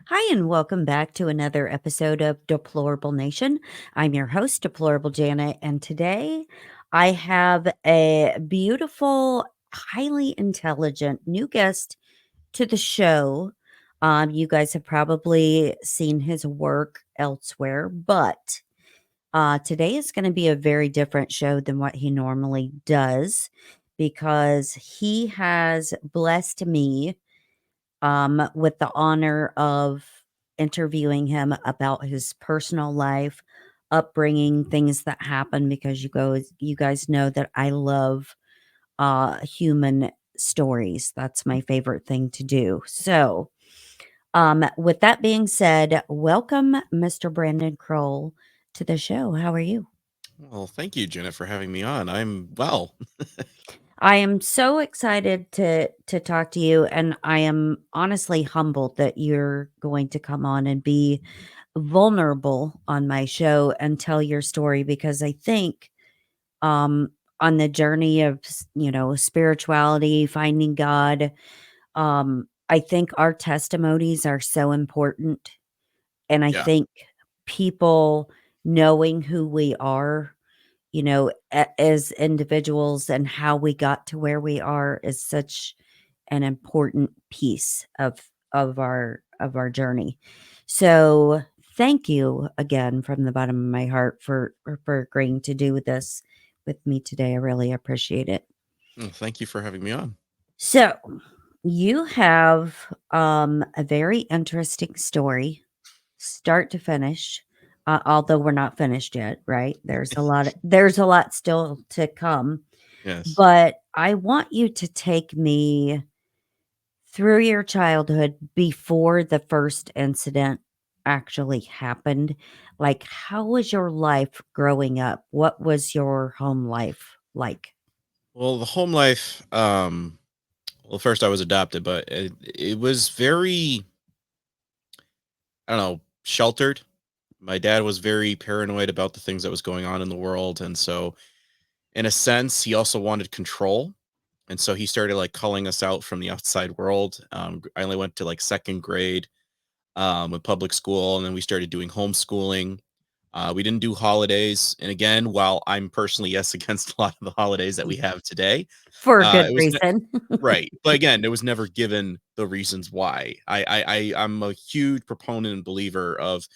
Hi, and welcome back to another episode of Deplorable Nation. I'm your host, Deplorable Janet, and today I have a beautiful, highly intelligent new guest to the show. You guys have probably seen his work elsewhere, but today is going to be a very different show than what he normally does because he has blessed me with the honor of interviewing him about his personal life, upbringing, things that happen because you guys know that I love human stories. That's my favorite thing to do. So, with that being said, welcome Mr. Brandon Kroll to the show. How are you? Well, thank you, Jenna, for having me on. I'm well. I am so excited to talk to you, and I am honestly humbled that you're going to come on and be vulnerable on my show and tell your story because I think um on the journey of spirituality, finding God, I think our testimonies are so important, and I Yeah. think people knowing who we are, as individuals and how we got to where we are is such an important piece of our journey. So, thank you again from the bottom of my heart for agreeing to do this with me today. I really appreciate it. Well, thank you for having me on. So, you have a very interesting story, start to finish. Although we're not finished yet, right? There's a lot still to come. Yes. But I want you to take me through your childhood before the first incident actually happened. Like, how was your life growing up? What was your home life like? Well, the home life, well, first I was adopted, but it was very, I don't know, sheltered. My dad was very paranoid about the things that was going on in the world. And so, in a sense, he also wanted control. And so he started like culling us out from the outside world. I only went to like second grade with public school, and then we started doing homeschooling. We didn't do holidays, and again, while I'm personally yes against a lot of the holidays that we have today, For a good it was reason. right. But again, it was never given the reasons why. I'm a huge proponent and believer of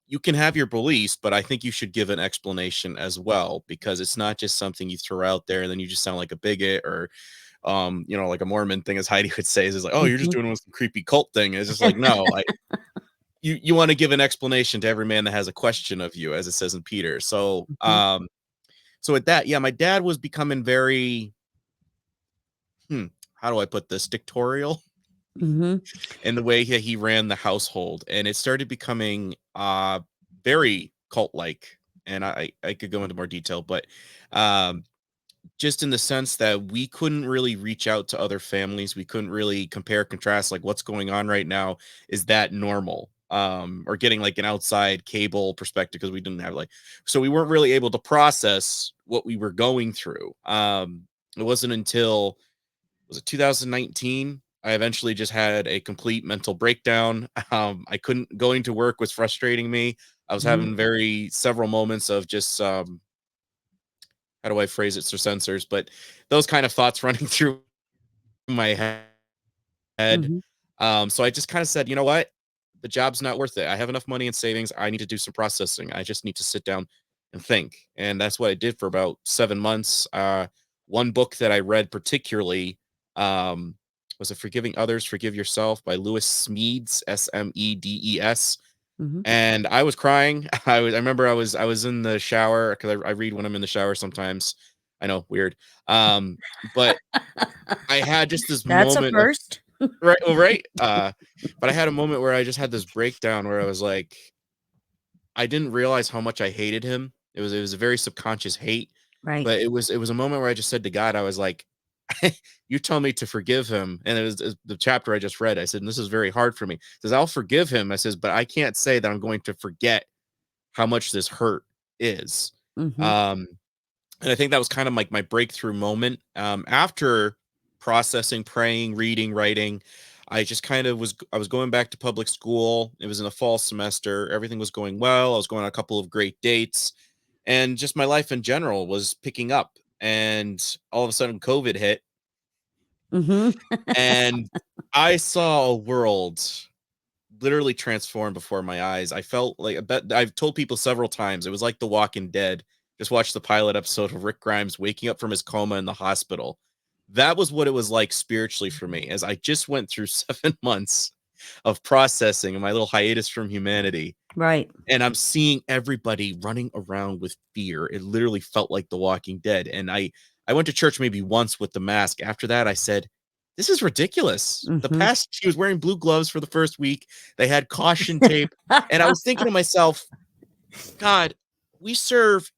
you can have your beliefs, but I think you should give an explanation as well, because it's not just something you throw out there and then you just sound like a bigot or like a Mormon thing, as Heidi would say, is like, oh, you're just Mhm. doing some creepy cult thing. It's just like, no, you want to give an explanation to every man that has a question of you, as it says in Peter. So Mhm. so with that, yeah, my dad was becoming very how do I put this, dictatorial Mhm. in the way he ran the household, and it started becoming very cult like. And I could go into more detail, but um just in the sense that we couldn't really reach out to other families. We couldn't really compare, contrast, like what's going on right now. Is that normal? Or getting like an outside cable perspective, because we didn't have like, so we weren't really able to process what we were going through. It wasn't until, was it 2019? I eventually just had a complete mental breakdown. I couldn't, going to work was frustrating me. I was Mhm. having very several moments of just how do I phrase it, Sir Censors, but those kind of thoughts running through my head. Mhm. So I just kind of said, you know what? The job's not worth it. I have enough money in savings. I need to do some processing. I just need to sit down and think. And that's what I did for about 7 months. One book that I read particularly um, was it Forgiving Others, Forgive Yourself by Lewis Smedes, Smedes. Mhm. And I was crying. I remember I was in the shower, because I read when I'm in the shower sometimes. I know, weird. Um, but I had just this That's a moment of first. right, well, right. But I had a moment where I just had this breakdown where I was like, I didn't realize how much I hated him. It was a very subconscious hate, Right. but it was a moment where I just said to God, I was like, you tell me to forgive him. And it was the chapter I just read. I said, and this is very hard for me. It says, I'll forgive him. I says, but I can't say that I'm going to forget how much this hurt is. Mhm. Um, and I think that was kind of like my breakthrough moment. After processing, praying, reading, writing, I just kind of I was going back to public school. It was in the fall semester. Everything was going well. I was going on a couple of great dates, and just my life in general was picking up. And all of a sudden, COVID hit, Mhm. and I saw a world literally transformed before my eyes. I felt like I've told people several times it was like The Walking Dead. Just watch the pilot episode of Rick Grimes waking up from his coma in the hospital. That was what it was like spiritually for me, as I just went through 7 months of processing and my little hiatus from humanity. Right. And I'm seeing everybody running around with fear. It literally felt like The Walking Dead. And I went to church maybe once with the mask. After that, I said, "This is ridiculous." The Mhm. past, she was wearing blue gloves for the first week. They had caution tape, and I was thinking to myself, "God, we serve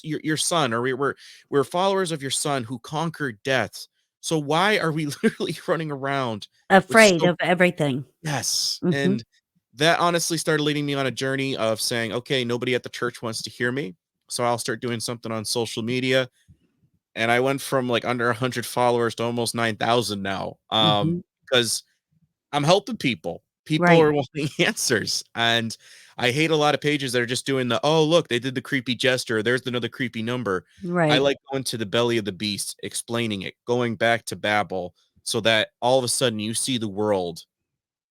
your son, or we're followers of your son who conquered death. So why are we literally running around with Afraid so of everything. yes?" Mhm. And that honestly started leading me on a journey of saying, "Okay, nobody at the church wants to hear me, so I'll start doing something on social media." And I went from like under 100 followers to almost 9,000 now. Mhm. Because I'm helping people. People Right. are wanting answers. And I hate a lot of pages that are just doing the, "Oh, look, they did the creepy gesture. There's another creepy number." I Right. like going to the belly of the beast, explaining it, going back to Babel, so that all of a sudden you see the world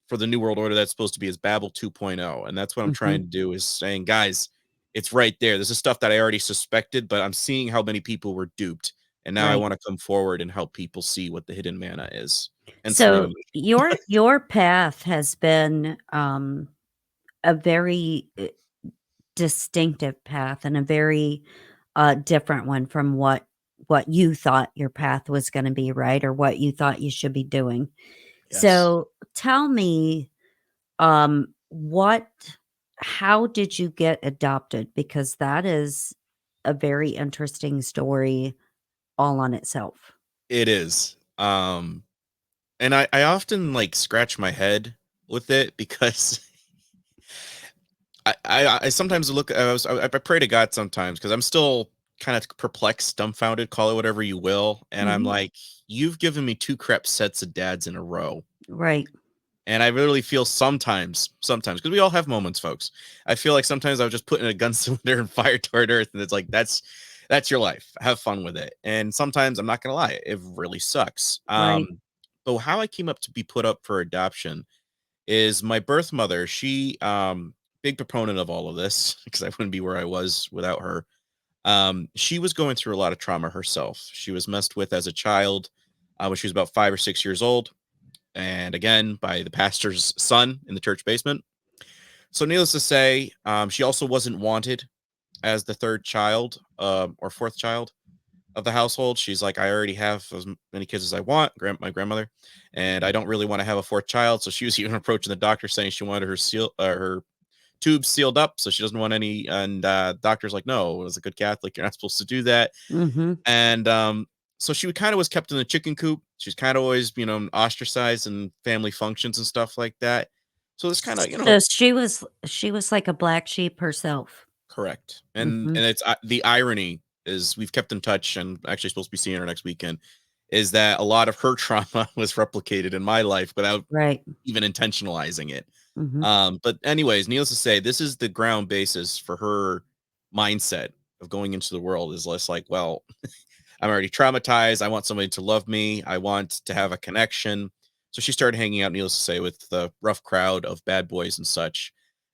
for the new world order that's supposed to be as Babel 2.0. And that's what I'm trying Mhm. to do, is saying, guys, it's right there. This is stuff that I already suspected, but I'm seeing how many people were duped. And now I Right. want to come forward and help people see what the hidden manna is. Hence the name of So it. your path has been, a very, distinctive path and a very, different one from what you thought your path was gonna be, right? Or what you thought you should be doing. Yes. So, tell me, what how did you get adopted? Because that is a very interesting story all on itself. It is. And I often like scratch my head with it because I sometimes look I pray to God sometimes because I'm still kind of perplexed, dumbfounded, call it whatever you will. And I'm Mhm. like, you've given me two crep sets of dads in a row. Right. And I really feel sometimes, because we all have moments, folks. I feel like sometimes I was just put in a gun cylinder and fired toward Earth, and it's like that's your life. Have fun with it. And sometimes I'm not gonna lie, it really sucks. Right. But how I came up to be put up for adoption is my birth mother. She big proponent of all of this because I wouldn't be where I was without her. She was going through a lot of trauma herself. She was messed with as a child when she was about 5 or 6 years old, and again by the pastor's son in the church basement. So, needless to say, she also wasn't wanted as the third child or fourth child of the household. She's like, "I already have as many kids as I want, my grandmother, and I don't really want to have a fourth child." So she was even approaching the doctor saying she wanted her tubes sealed up, so she doesn't want any. And doctor's like, "No, as a good Catholic, you're not supposed to do that." Mhm. And so she kind of was kept in the chicken coop. She's kind of always, ostracized in family functions and stuff like that. So this kind of, So she was like a black sheep herself. correct. Mhm. And it's the irony is we've kept in touch and actually supposed to be seeing her next weekend. Is that a lot of her trauma was replicated in my life without Right. even intentionalizing it. Mhm. But anyways, needless to say, this is the ground basis for her mindset of going into the world, is less like, well, I'm already traumatized. I want somebody to love me. I want to have a connection. So she started hanging out, needless to say, with the rough crowd of bad boys and such,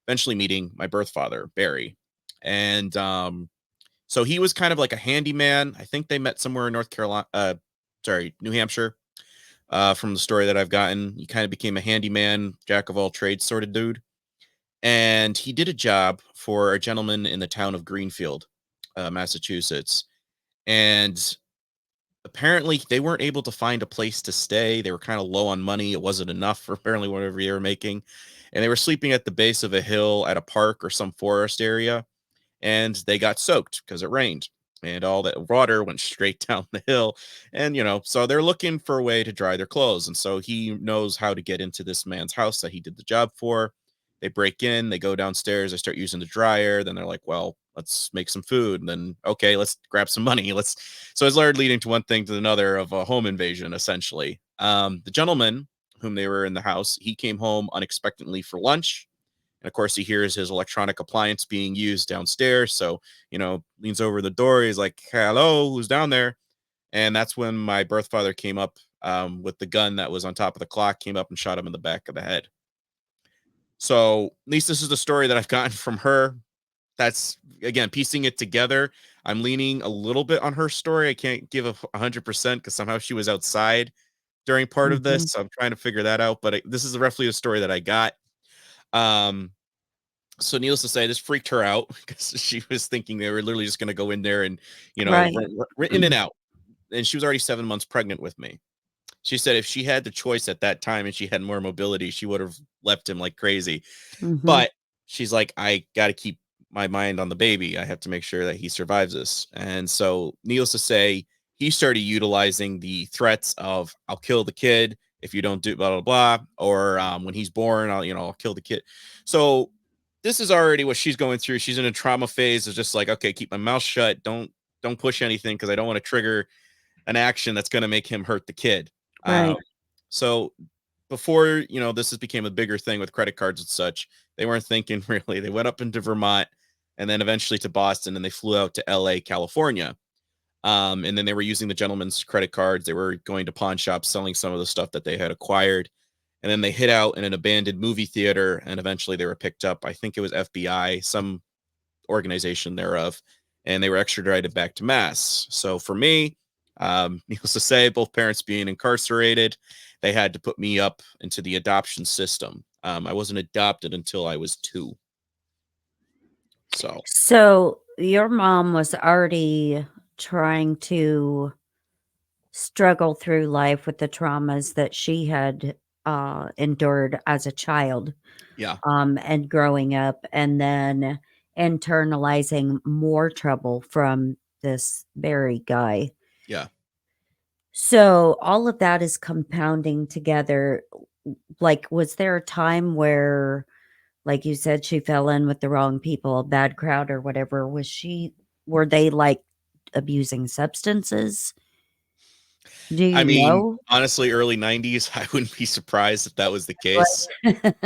eventually meeting my birth father, Barry. And so he was kind of like a handyman. I think they met somewhere in North Carolina, New Hampshire. From the story that I've gotten, he kind of became a handyman, jack of all trades sort of dude. And he did a job for a gentleman in the town of Greenfield, Massachusetts. And apparently they weren't able to find a place to stay. They were kind of low on money. It wasn't enough for apparently whatever they were making. And they were sleeping at the base of a hill at a park or some forest area. And they got soaked because it rained. And all that water went straight down the hill. And, so they're looking for a way to dry their clothes. And so he knows how to get into this man's house that he did the job for. They break in, they go downstairs, they start using the dryer. Then they're like, well, let's make some food. And then, okay, let's grab some money. So it started leading to one thing to another of a home invasion, essentially. The gentleman whom they were in the house. He came home unexpectedly for lunch. And of course, he hears his electronic appliance being used downstairs. So, leans over the door. He's like, hello, who's down there? And that's when my birth father came up with the gun that was on top of the clock, came up and shot him in the back of the head. So, at least this is the story that I've gotten from her. That's, again, piecing it together. I'm leaning a little bit on her story. I can't give 100% because somehow she was outside during part of this. Mhm. So I'm trying to figure that out. But this is roughly the story that I got. Um, so needless to say, this freaked her out because she was thinking they were literally just going to go in there and, Right. in and out. And she was already 7 months pregnant with me. She said if she had the choice at that time and she had more mobility, she would have left him like crazy. Mhm. But she's like, I got to keep my mind on the baby. I have to make sure that he survives this. And so, needless to say, he started utilizing the threats of, I'll kill the kid if you don't do blah, blah, blah. Or when he's born, I'll kill the kid. So, this is already what she's going through. She's in a trauma phase of just like, okay, keep my mouth shut. Don't push anything because I don't want to trigger an action that's going to make him hurt the kid. Um, Right. so before this has became a bigger thing with credit cards and such, they weren't thinking really. They went up into Vermont and then eventually to Boston, and they flew out to LA, California. And then they were using the gentleman's credit cards. They were going to pawn shops, selling some of the stuff that they had acquired. And then they hid out in an abandoned movie theater, and eventually they were picked up. I think it was FBI, some organization thereof, and they were extradited back to Mass. So for me, needless to say, both parents being incarcerated, they had to put me up into the adoption system. I wasn't adopted until I was 2. So So, your mom was already trying to struggle through life with the traumas that she had, endured as a child, yeah, and growing up, and then internalizing more trouble from this Barry guy. yeah. So, all of that is compounding together. Like, was there a time where, like you said, she fell in with the wrong people, a bad crowd or whatever? Were they, like, abusing substances? Do I you mean, know? honestly, early 90s, I wouldn't be surprised if that was the case. Right.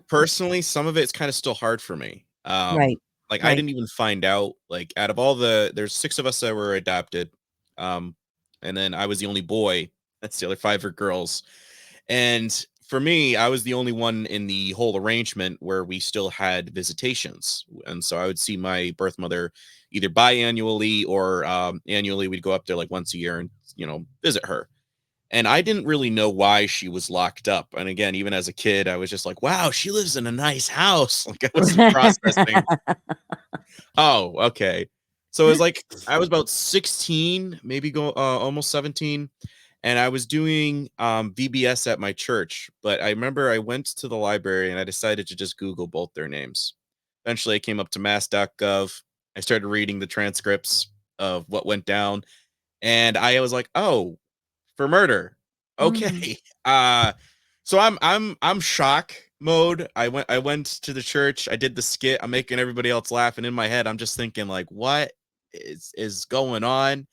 Personally, some of it's kind of still hard for me. Right. Like I Right. didn't even find out, like, out of there's 6 of us that were adopted. Um, and then I was the only boy. That's the other 5 are girls. And for me, I was the only one in the whole arrangement where we still had visitations. And so I would see my birth mother either biannually or annually. We'd go up there like once a year and, visit her. And I didn't really know why she was locked up. And again, even as a kid, I was just like, wow, she lives in a nice house. Like I wasn't processing. Oh, okay. So it was like I was about 16, maybe almost 17, and I was doing VBS at my church. But I remember I went to the library and I decided to just Google both their names. Eventually, I came up to mass.gov. I started reading the transcripts of what went down, and I was like, "Oh, for murder. Mm. Okay." Uh so I'm shock mode. I went to the church. I did the skit. I'm making everybody else laugh, and in my head I'm just thinking like, what is going on?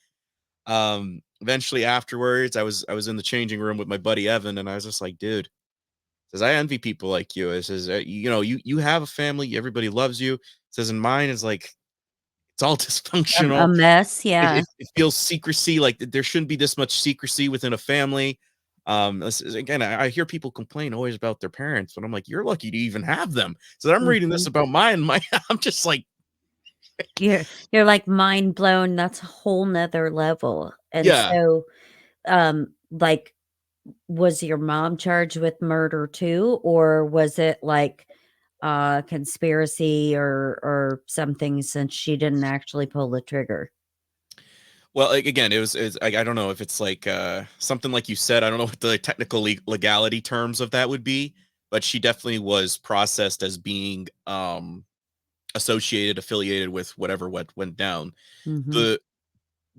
Eventually afterwards, I was in the changing room with my buddy Evan, and I was just like, dude, says I envy people like you. It says you have a family, everybody loves you. It says in mine is like it's all A dysfunctional. mess, It yeah. it it feels secrecy, like, there shouldn't be this much secrecy within a family. This is again, I hear people complain always about their parents, but I'm like, "You're lucky to even have them." So I'm reading this Mhm. about mine, I'm just like, You're, like, mind blown, that's a whole 'nother level, and yeah. so, like, was your mom charged with murder too, or was it, like, conspiracy or something since she didn't actually pull the trigger? Well, like, again, it's I don't know if it's like, something like you said, I don't know what the technical legality terms of that would be, but she definitely was processed as being, affiliated with whatever went down. Mhm. The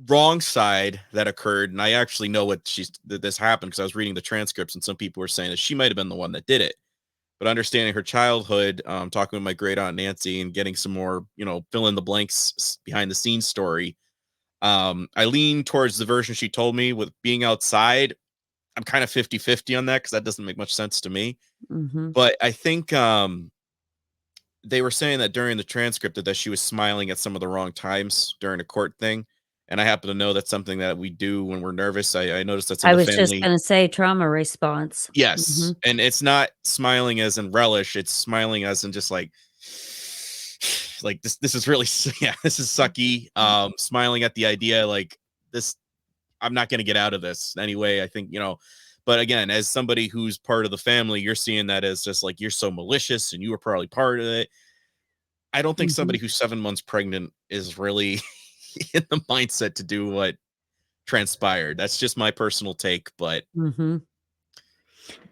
wrong side that occurred, and I actually know that this happened because I was reading the transcripts, and some people were saying that she might have been the one that did it. But understanding her childhood, talking with my great aunt Nancy, and getting some more, fill in the blanks behind the scenes story, I lean towards the version she told me with being outside. I'm kind of 50-50 on that because that doesn't make much sense to me. Mhm. But I think they were saying that during the transcript that she was smiling at some of the wrong times during a court thing. And I happen to know that's something that we do when we're nervous. I noticed that's in I the was just family. gonna say trauma response. Yes. Mhm. And it's not smiling as in relish, it's smiling as in just like this is really yeah, this is sucky. Smiling at the idea like this I'm not going to get out of this anyway. I think, but again, as somebody who's part of the family, you're seeing that as just like you're so malicious and you were probably part of it. I don't think somebody Mhm. who's 7 months pregnant is really in the mindset to do what transpired. That's just my personal take. But Mhm.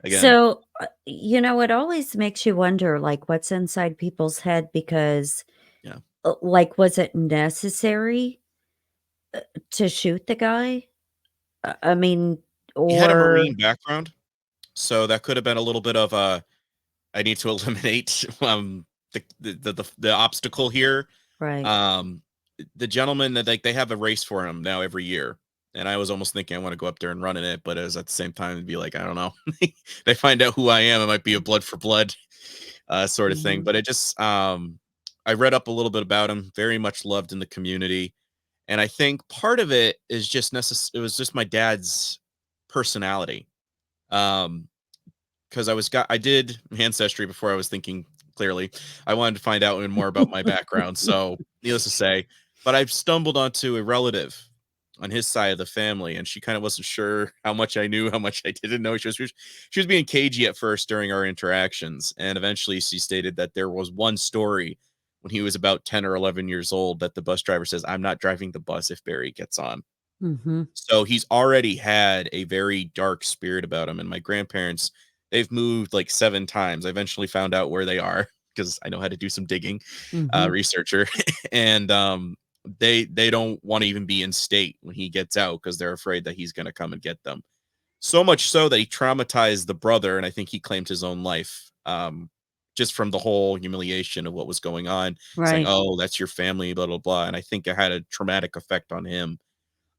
again, So, it always makes you wonder, like, what's inside people's head because, yeah, like, was it necessary to shoot the guy? I mean, he had a or Marine background. So that could have been a little bit of a, I need to eliminate the obstacle here. right. Um, the gentleman that they have a race for him now every year, and I was almost thinking I want to go up there and run in it, but it was at the same time to be like I don't know. They find out who I am, it might be a blood for blood sort of thing. Mhm. But it just I read up a little bit about him. Very much loved in the community, and I think part of it is just necessary. It was just my dad's personality. Um, because I did ancestry before I was thinking clearly. I wanted to find out even more about my background. So, needless to say, but I've stumbled onto a relative on his side of the family, and she kind of wasn't sure how much I knew, how much I didn't know. She was being cagey at first during our interactions, and eventually she stated that there was one story when he was about 10 or 11 years old that the bus driver says, "I'm not driving the bus if Barry gets on." Mhm. So he's already had a very dark spirit about him. And my grandparents, they've moved like 7 times. I eventually found out where they are because I know how to do some digging, Mhm. researcher, and they don't want to even be in state when he gets out because they're afraid that he's going to come and get them. So much so that he traumatized the brother, and I think he claimed his own life. Just from the whole humiliation of what was going on, saying, Right. "Oh, that's your family," blah blah blah, and I think it had a traumatic effect on him.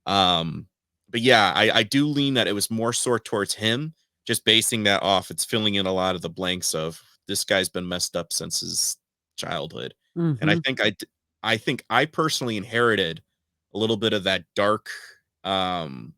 um, but yeah, I do lean that it was more sore towards him, just basing that off. It's filling in a lot of the blanks of this guy's been messed up since his childhood. And Mhm. I think I personally inherited a little bit of that dark um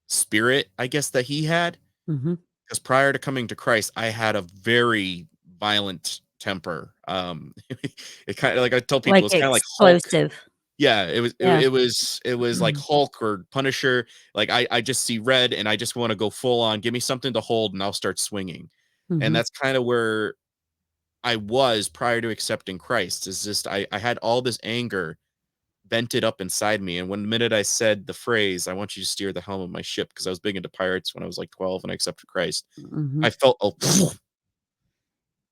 spirit, I guess, that he had. Mhm. Because prior to coming to Christ, I had a very violent temper. It kind of like I tell people, Like it's kind of like Hulk. explosive. Yeah, it was it Yeah. it was it was like Mhm. Hulk or Punisher. Like I just see red and I just want to go full on. Give me something to hold and I'll start swinging. And Mhm. that's kind of where I was prior to accepting Christ. Is just I had all this anger vented up inside me. And when the minute I said the phrase, "I want you to steer the helm of my ship," because I was big into pirates when I was like 12 and I accepted Christ, Mhm. I felt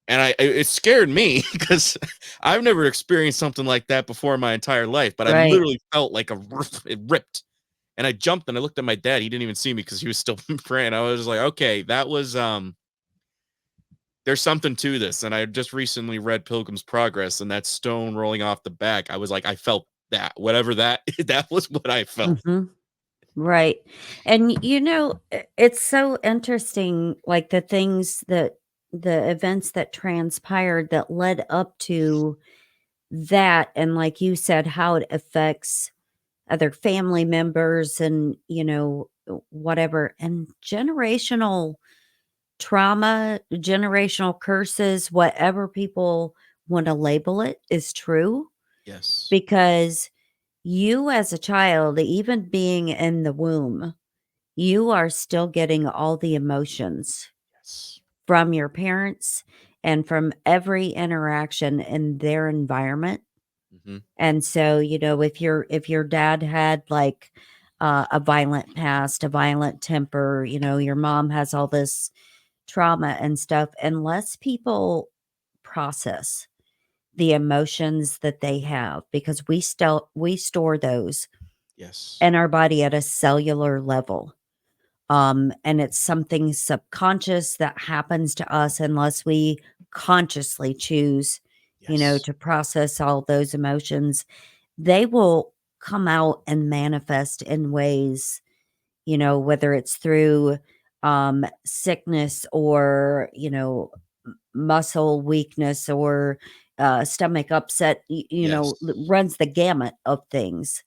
and it scared me because I've never experienced something like that before in my entire life. But I Right. literally felt like it ripped. And I jumped and I looked at my dad. He didn't even see me because he was still praying. I was just like, okay, that was there's something to this. And I just recently read Pilgrim's Progress and that stone rolling off the back. I was like, I felt that. Whatever that that was what I felt. Mhm. Right. And it's so interesting, like the events that transpired that led up to that, and like you said, how it affects other family members and, whatever. And generational trauma, generational curses, whatever people want to label it, is true Yes. because you as a child, even being in the womb, you are still getting all the emotions Yes. from your parents and from every interaction in their environment. Hmm. And so, if your dad had like a violent past, a violent temper, your mom has all this trauma and stuff, unless people process the emotions that they have, because we store those Yes. in our body at a cellular level. And it's something subconscious that happens to us unless we consciously choose, Yes. to process all those emotions. They will come out and manifest in ways, whether it's through sickness or, muscle weakness or stomach upset, Yes. runs the gamut of things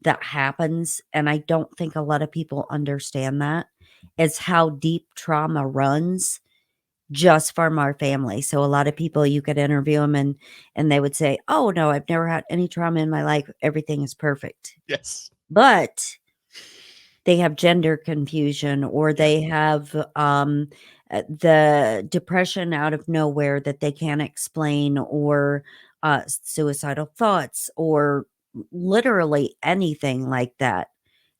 that happens. And I don't think a lot of people understand that is how deep trauma runs just from our family. So a lot of people you could interview them and they would say, "Oh no, I've never had any trauma in my life. Everything is perfect." Yes. But they have gender confusion or Yeah. they have the depression out of nowhere that they can't explain or suicidal thoughts or literally anything like that.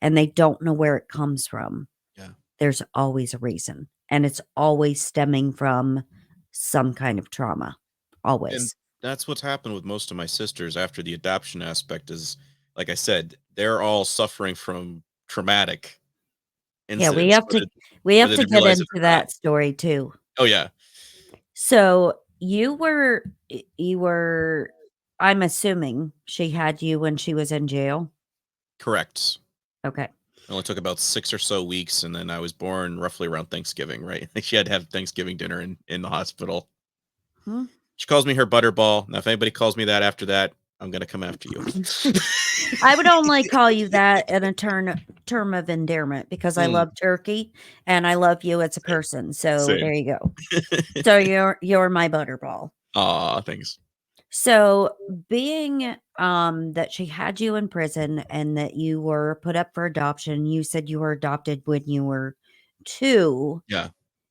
And they don't know where it comes from. Yeah. There's always a reason, and it's always stemming from some kind of trauma, And always. that's what's happened with most of my sisters after the adoption aspect is, like I said, they're all suffering from traumatic Yeah, incidents, we have whether to they get realize it into or not. that story too. Oh, yeah. So, you were I'm assuming she had you when she was in jail? Correct. Okay. It only took about 6 or so weeks, and then I was born roughly around Thanksgiving, right? Like, she had to have Thanksgiving dinner in the hospital. Hmm. She calls me her butterball. Now, if anybody calls me that after that, I'm gonna come after you. I would only call you that in a term of endearment because I Mm, love turkey and I love you as a same, person, so same. there you go. So you're my butterball. Aw, thanks. So, being, that she had you in prison and that you were put up for adoption, you said you were adopted when you were 2, Yeah.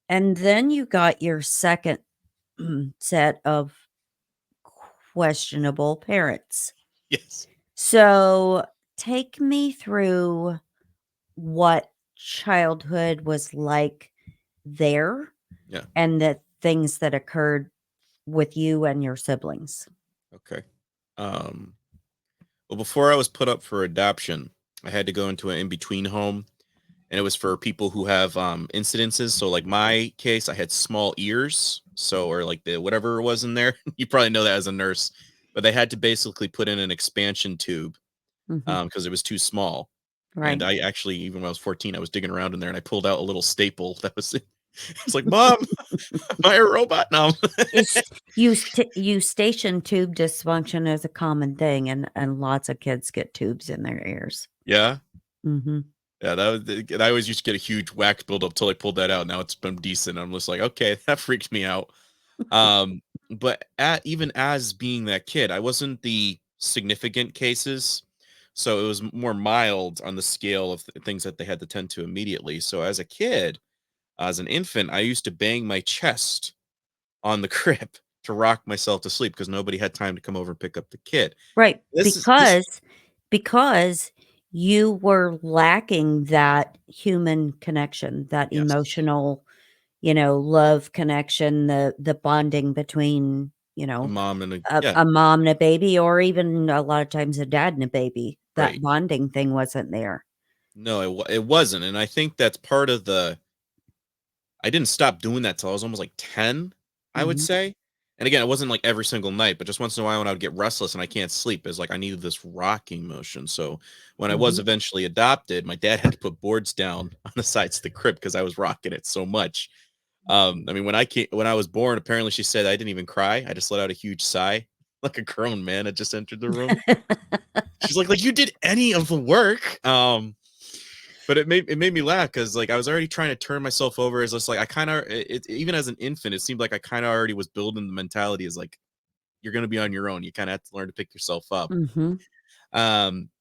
and then you got your second set of questionable parents. Yes. So, take me through what childhood was like there Yeah. and the things that occurred with you and your siblings. Okay. Um, well, before I was put up for adoption, I had to go into an in-between home, and it was for people who have incidences. So, like my case, I had small ears, so or like the whatever it was in there. You probably know that as a nurse, but they had to basically put in an expansion tube Mhm. because it was too small. And Right. I actually, even when I was 14, I was digging around in there and I pulled out a little staple that was. It's like, Mom, am I a robot? No. It's eustachian tube dysfunction is a common thing, and lots of kids get tubes in their ears. Yeah. Mhm. Yeah, that was I always used to get a huge wax buildup till I pulled that out. Now it's been decent. I'm just like, okay, that freaked me out. Um, but even as being that kid, I wasn't the significant cases, so it was more mild on the scale of things that they had to tend to immediately. So as a kid, as an infant, I used to bang my chest on the crib to rock myself to sleep because nobody had time to come over and pick up the kid. Right, This because you were lacking that human connection, that yes, emotional, love connection, the bonding between, a mom and a a yeah, a mom and a baby, or even a lot of times a dad and a baby. That right. bonding thing wasn't there. No, it wasn't, and I think that's part of the I didn't stop doing that till I was almost, like, 10, I would Mhm, say, and again, it wasn't, like, every single night, but just once in a while when I would get restless and I can't sleep, it's like I needed this rocking motion, so when I was mhm. eventually adopted, my dad had to put boards down on the sides of the crib because I was rocking it so much. I mean, when I was born, apparently she said I didn't even cry, I just let out a huge sigh, like a grown man had just entered the room. She's like, "You did any of the work?" But it made me laugh because like I was already trying to turn myself over as just like I kind of even as an infant, it seemed like I kind of already was building the mentality as like you're gonna be on your own. You kind of have to learn to pick yourself up. Mhm,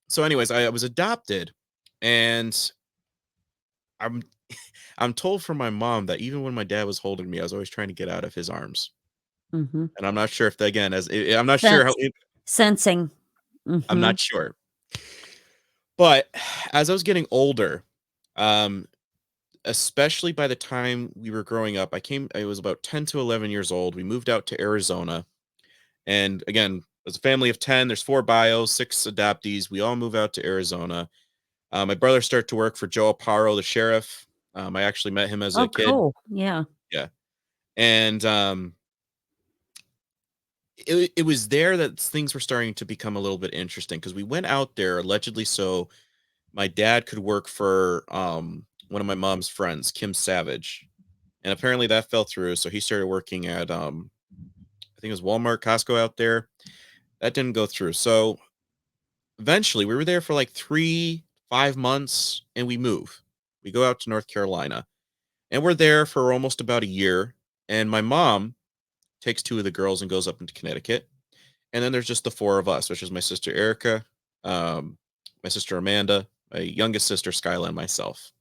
So, anyways, I was adopted, and I'm I'm told from my mom that even when my dad was holding me, I was always trying to get out of his arms, mhm. and I'm not sure if that again I'm not sure how Sense sensing. I'm Mhm, not sure, but as I was getting older, um, especially by the time we were growing up, I was about 10 to 11 years old. We moved out to Arizona. And again, as a family of 10, there's 4 bios, 6 adoptees. We all move out to Arizona. My brother started to work for Joe Aparo, the sheriff. I actually met him as a Oh, kid. cool. Yeah. Yeah. And it was there that things were starting to become a little bit interesting because we went out there allegedly so my dad could work for one of my mom's friends, Kim Savage, and apparently that fell through. So he started working at I think it was Walmart, Costco out there. That didn't go through. So eventually, we were there for like 3, 5 months, and we move. We go out to North Carolina, and we're there for almost about a year. And my mom takes two of the girls and goes up into Connecticut. And then there's just the four of us, which is my sister Erica, um, my sister Amanda, my youngest sister Skyla, and myself.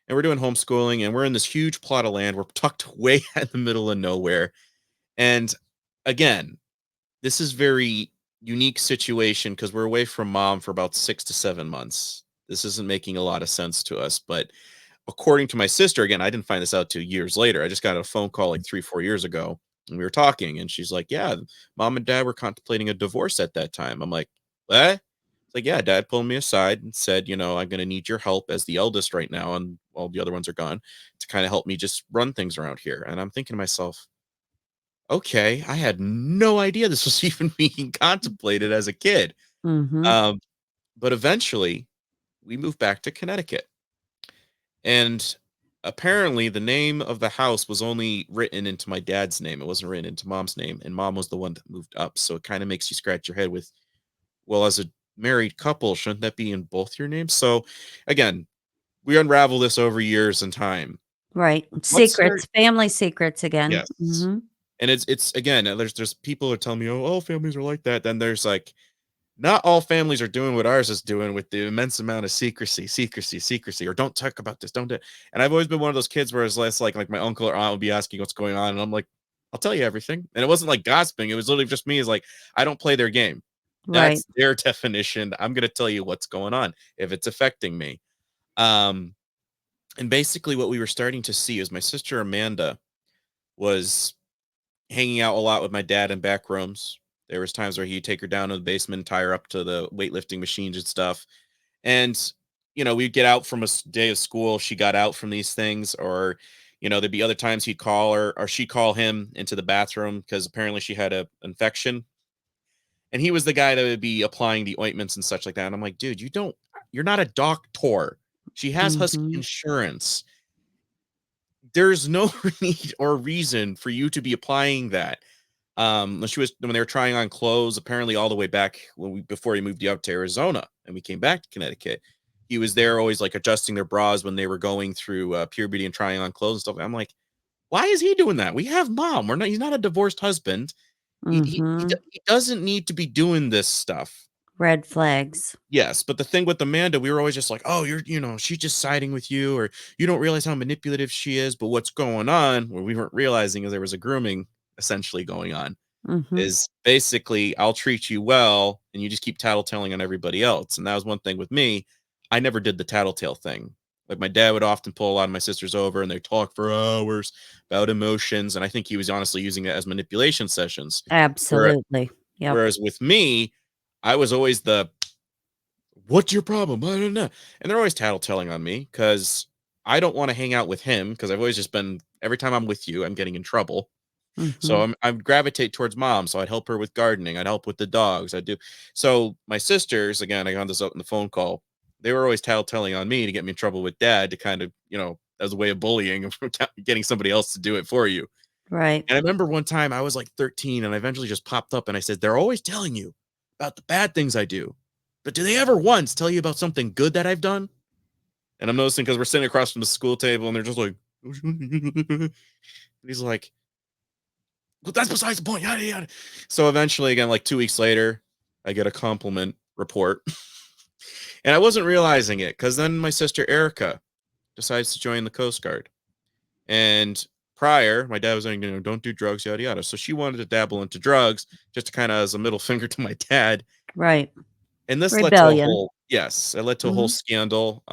And we're doing homeschooling, and we're in this huge plot of land. We're tucked way in the middle of nowhere. And again, this is very unique situation because we're away from mom for about 6 to 7 months. This isn't making a lot of sense to us, but according to my sister, again, I didn't find this out till years later. I just got a phone call like 3, 4 years ago, and we were talking, and she's like, "Yeah, mom and dad were contemplating a divorce at that time." I'm like, "What?" It's like, "Yeah, dad pulled me aside and said, I'm going to need your help as the eldest right now, and all the other ones are gone, to kind of help me just run things around here." And I'm thinking to myself, okay, I had no idea this was even being contemplated as a kid. Mhm. Um, but eventually, we moved back to Connecticut. And apparently, the name of the house was only written into my dad's name. It wasn't written into mom's name. And mom was the one that moved up. So it kind of makes you scratch your head with, well, as a married couple, shouldn't that be in both your names? So again, we unravel this over years and time. Right. What started? Secrets, family secrets again. Yes. Mhm. And it's again, there's people are telling me, oh, all families are like that. Then there's like, not all families are doing what ours is doing with the immense amount of secrecy, or don't talk about this, don't do it. And I've always been one of those kids where it's less like my uncle or aunt would be asking what's going on, and I'm like, I'll tell you everything. And it wasn't like gossiping; it was literally just me. Is like, I don't play their game. Right. That's their definition. I'm gonna tell you what's going on if it's affecting me. Um, and basically, what we were starting to see is my sister Amanda was hanging out a lot with my dad in back rooms. There was times where he'd take her down to the basement, tie her up to the weightlifting machines and stuff. And we'd get out from a day of school. She got out from these things, or there'd be other times he'd call her, or she'd call him into the bathroom because apparently she had a infection. And he was the guy that would be applying the ointments and such like that. And I'm like, dude, you're not a doctor. She has Husky Mhm. insurance. There's no need or reason for you to be applying that. When they were trying on clothes, apparently all the way back before he moved out to Arizona and we came back to Connecticut, he was there always like adjusting their bras when they were going through puberty and trying on clothes and stuff. I'm like, why is he doing that? We have mom. He's not a divorced husband. Mhm. He doesn't need to be doing this stuff. Red flags. Yes, but the thing with Amanda, we were always just like, "Oh, she's just siding with you, or you don't realize how manipulative she is." But what's going on, what we weren't realizing is there was a grooming essentially going on. Mhm. Is basically, I'll treat you well, and you just keep tattletelling on everybody else. And that was one thing with me. I never did the tattletale thing. Like my dad would often pull a lot of my sisters over, and they talk for hours about emotions, and I think he was honestly using it as manipulation sessions. Where, Absolutely. Yep. whereas with me, I was always the what's your problem? I don't know. And they're always tattletelling on me because I don't want to hang out with him because I've always just been every time I'm with you, I'm getting in trouble. So Mhm. I gravitate towards mom. So I'd help her with gardening. I'd help with the dogs. I do. So my sisters, again, I got this up in the phone call. They were always tattletelling on me to get me in trouble with dad to kind of, as a way of bullying of getting somebody else to do it for you. Right. And I remember one time I was like 13 and I eventually just popped up and I said, they're always telling you about the bad things I do. But do they ever once tell you about something good that I've done? And I'm noticing because we're sitting across from the school table and they're just like, and he's like, but that's besides the point. Yada yada. So eventually, again, like 2 weeks later, I get a compliment report. And I wasn't realizing it because then my sister Erica decides to join the Coast Guard. And prior, my dad was saying, don't do drugs, yada yada. So she wanted to dabble into drugs just to kind of as a middle finger to my dad. Right. And this led to a Rebellion. whole yes, it led to a whole Mhm. scandal.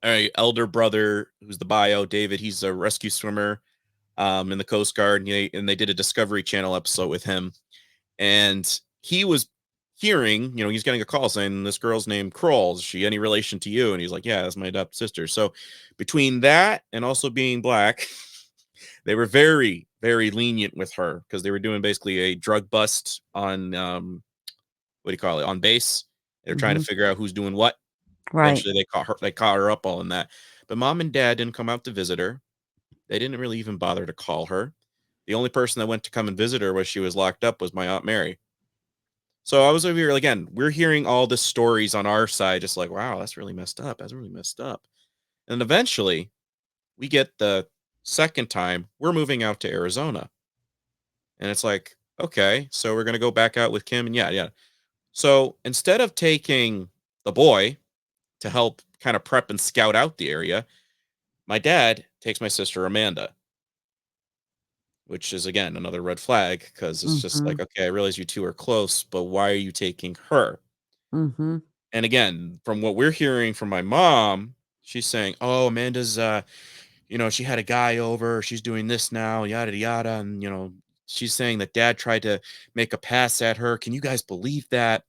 My elder brother, who's the bio, David, he's a rescue swimmer in the Coast Guard, and they did a Discovery Channel episode with him, and he was hearing, he's getting a call saying this girl's name Kroll. Is she any relation to you? And he's like, yeah, that's my adopted sister. So between that and also being black, they were very, very lenient with her because they were doing basically a drug bust on what do you call it, on base. They're trying to Mhm. figure out who's doing what. Right. Eventually, they caught her up all in that. But mom and dad didn't come out to visit her. They didn't really even bother to call her. The only person that went to come and visit her while she was locked up was my Aunt Mary. So I was over here again. We're hearing all the stories on our side, just like, wow, that's really messed up. That's really messed up. And eventually, we get the second time we're moving out to Arizona, and it's like, okay, so we're gonna go back out with Kim, and yeah, yeah. So instead of taking the boy to help kind of prep and scout out the area, my dad takes my sister Amanda, which is again another red flag because it's just like, Mhm. okay, I realize you two are close, but why are you taking her? Mhm. And again, from what we're hearing from my mom, she's saying, "Oh, Amanda's, she had a guy over. She's doing this now, yada yada." And she's saying that dad tried to make a pass at her. Can you guys believe that?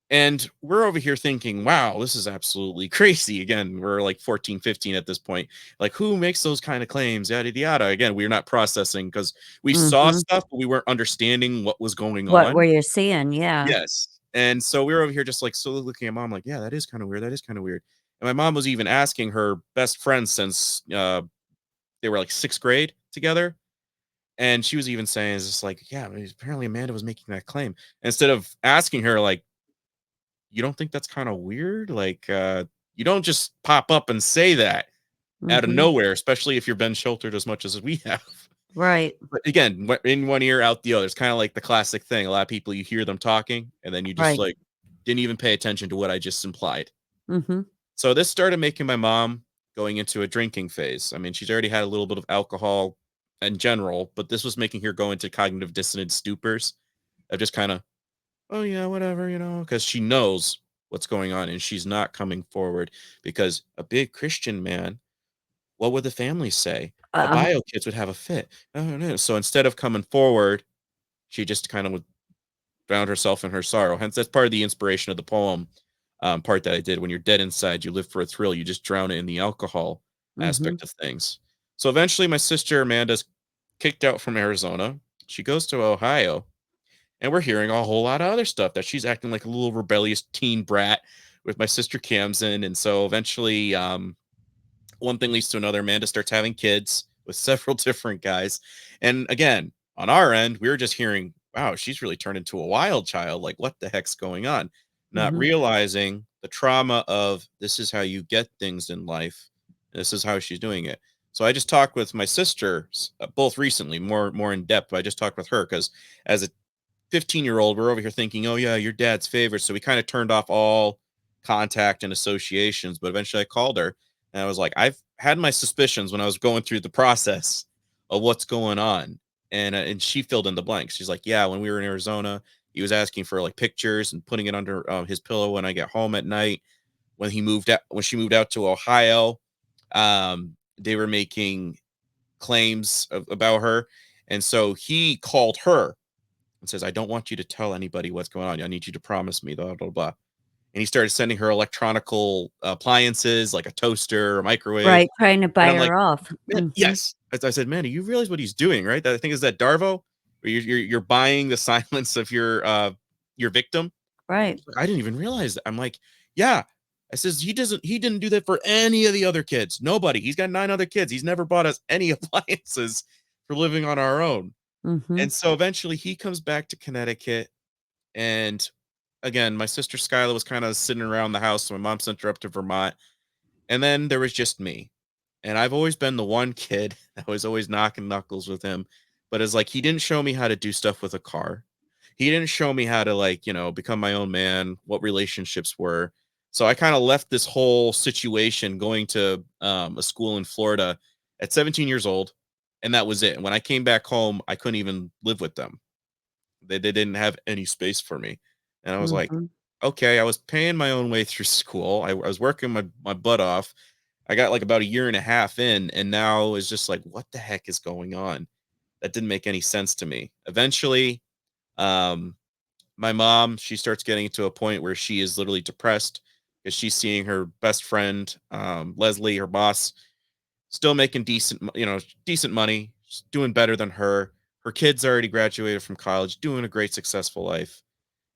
And we're over here thinking, wow, this is absolutely crazy. Again, we're like 14, 15 at this point. Like, who makes those kind of claims? Yada, yada. Again, we're not processing because we saw Mhm. stuff, but we weren't understanding what was going What were on. you seeing? Yeah. Yes. And so we were over here just like slowly looking at mom, like, yeah, that is kind of weird. That is kind of weird. And my mom was even asking her best friend since they were like sixth grade together. And she was even saying, is just like, yeah, apparently Amanda was making that claim. Instead of asking her, like, you don't think that's kind of weird? Like, you don't just pop up and say that out of Mhm. nowhere, especially if you've been sheltered as much as we have. Right. But again, in one ear, out the other. It's kind of like the classic thing. A lot of people, you hear them talking, and then you just Right. like didn't even pay attention to what I just implied. Mhm. So this started making my mom going into a drinking phase. I mean, she's already had a little bit of alcohol in general, but this was making her go into cognitive dissonant stupors of just kind of, oh yeah, whatever, because she knows what's going on and she's not coming forward because a big Christian man, what would the family say? The Uh-huh. bio kids would have a fit. Oh no. So instead of coming forward, she just kind of would drown herself in her sorrow. Hence, that's part of the inspiration of the poem part that I did. When you're dead inside, you live for a thrill. You just drown it in the alcohol Mhm. aspect of things. So eventually, my sister Amanda's kicked out from Arizona. She goes to Ohio, and we're hearing a whole lot of other stuff that she's acting like a little rebellious teen brat with my sister Camsen. And so eventually, one thing leads to another. Amanda starts having kids with several different guys. And again, on our end, we were just hearing, wow, she's really turned into a wild child. Like, what the heck's going on? Not Mhm. realizing the trauma of this is how you get things in life. This is how she's doing it. So I just talked with my sister, both recently, more in depth. But I just talked with her because as a 15-year-old, we're over here thinking, oh yeah, your dad's favorite. So we kind of turned off all contact and associations. But eventually I called her and I was like, I've had my suspicions when I was going through the process of what's going on. And she filled in the blanks. She's like, yeah, when we were in Arizona, he was asking for like pictures and putting it under his pillow when I get home at night. When she moved out to Ohio, they were making claims about her. And so he called her and says, I don't want you to tell anybody what's going on. I need you to promise me, blah, blah, blah. And he started sending her electronical appliances like a toaster, a microwave. Right, trying to And buy I'm like, her off. man, Mhm. yes. As I said, man, do you realize what he's doing, right? That I think is that Darvo, where you're buying the silence of your victim. Right. She's like, I didn't even realize that. I'm like, yeah. I says he didn't do that for any of the other kids. Nobody. He's got 9 other kids. He's never bought us any appliances for living on our own. Mhm. And so eventually he comes back to Connecticut. And again, my sister Skyla was kind of sitting around the house. So my mom sent her up to Vermont. And then there was just me. And I've always been the one kid that was always knocking knuckles with him. But it's like he didn't show me how to do stuff with a car. He didn't show me how to, like, become my own man, what relationships were. So I kind of left this whole situation going to a school in Florida at 17 years old. And that was it. And when I came back home, I couldn't even live with them. They didn't have any space for me. And I was like, Mhm. okay, I was paying my own way through school. I was working my butt off. I got like about a year and a half in, and now it's just like, what the heck is going on? That didn't make any sense to me. Eventually, um, my mom, she starts getting to a point where she is literally depressed because she's seeing her best friend, Leslie, her boss, still making decent money, doing better than her. Her kids already graduated from college, doing a great, successful life.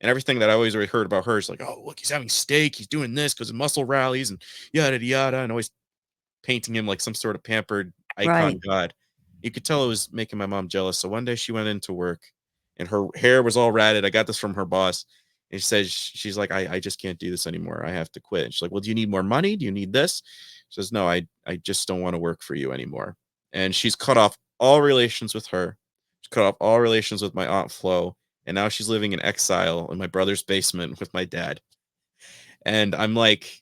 And everything that I always heard about her is like, oh, look, he's having steak, he's doing this because of muscle rallies and yada yada, and always painting him like some sort of pampered icon Right. god. You could tell it was making my mom jealous. So one day she went into work and her hair was all ratted. I got this from her boss. And she says, she's like, I just can't do this anymore. I have to quit. And she's like, well, do you need more money? Do you need this? She says, no, I just don't want to work for you anymore. And she's cut off all relations with her. She's cut off all relations with my Aunt Flo. And now she's living in exile in my brother's basement with my dad. And I'm like,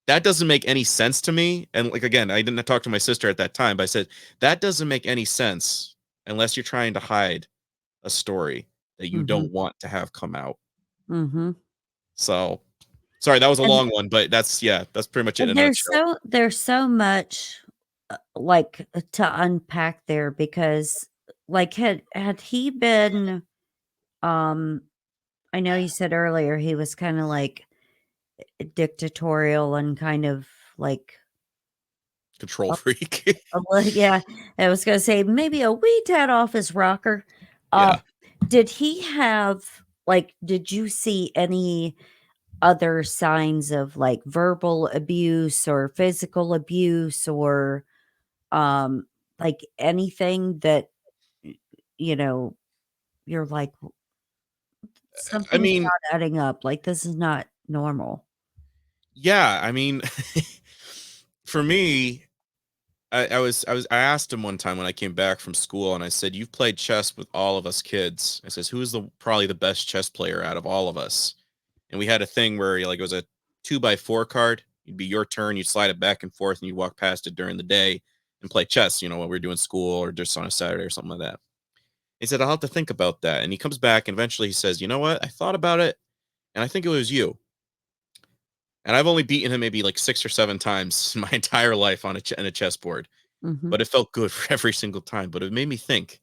that doesn't make any sense to me. And like again, I didn't talk to my sister at that time, but I said that doesn't make any sense unless you're trying to hide a story that you Mhm. don't want to have come out. Mhm. So sorry, that was a And long one, but that's yeah, that's pretty much it in and a nutshell. there's so much, like, to unpack there because, like, had he been, um I know you said earlier he was kinda, like, dictatorial and kind of, like, Control a freak. yeah, I was gonna say maybe a wee tad off his rocker. Uh, Yeah. did he have like, did you see any other signs of, like, verbal abuse or physical abuse or, um, like, anything that, y you know, you're like, I "Something's mean, not adding up, like, this is not normal." yeah, I mean for me, I asked him one time when I came back from school and I said, "You've played chess with all of us kids." I says, "Who is the probably the best chess player out of all of us?" And we had a thing where like it was a 2x4 card. It'd be your turn, you'd slide it back and forth and you'd walk past it during the day and play chess, when we are doing school or just on a Saturday or something like that. He said, "I'll have to think about that." And he comes back and eventually he says, "You know what? I thought about it and I think it was you." And I've only beaten him maybe like 6 or 7 times my entire life on a chessboard, Mhm, but it felt good for every single time. But it made me think.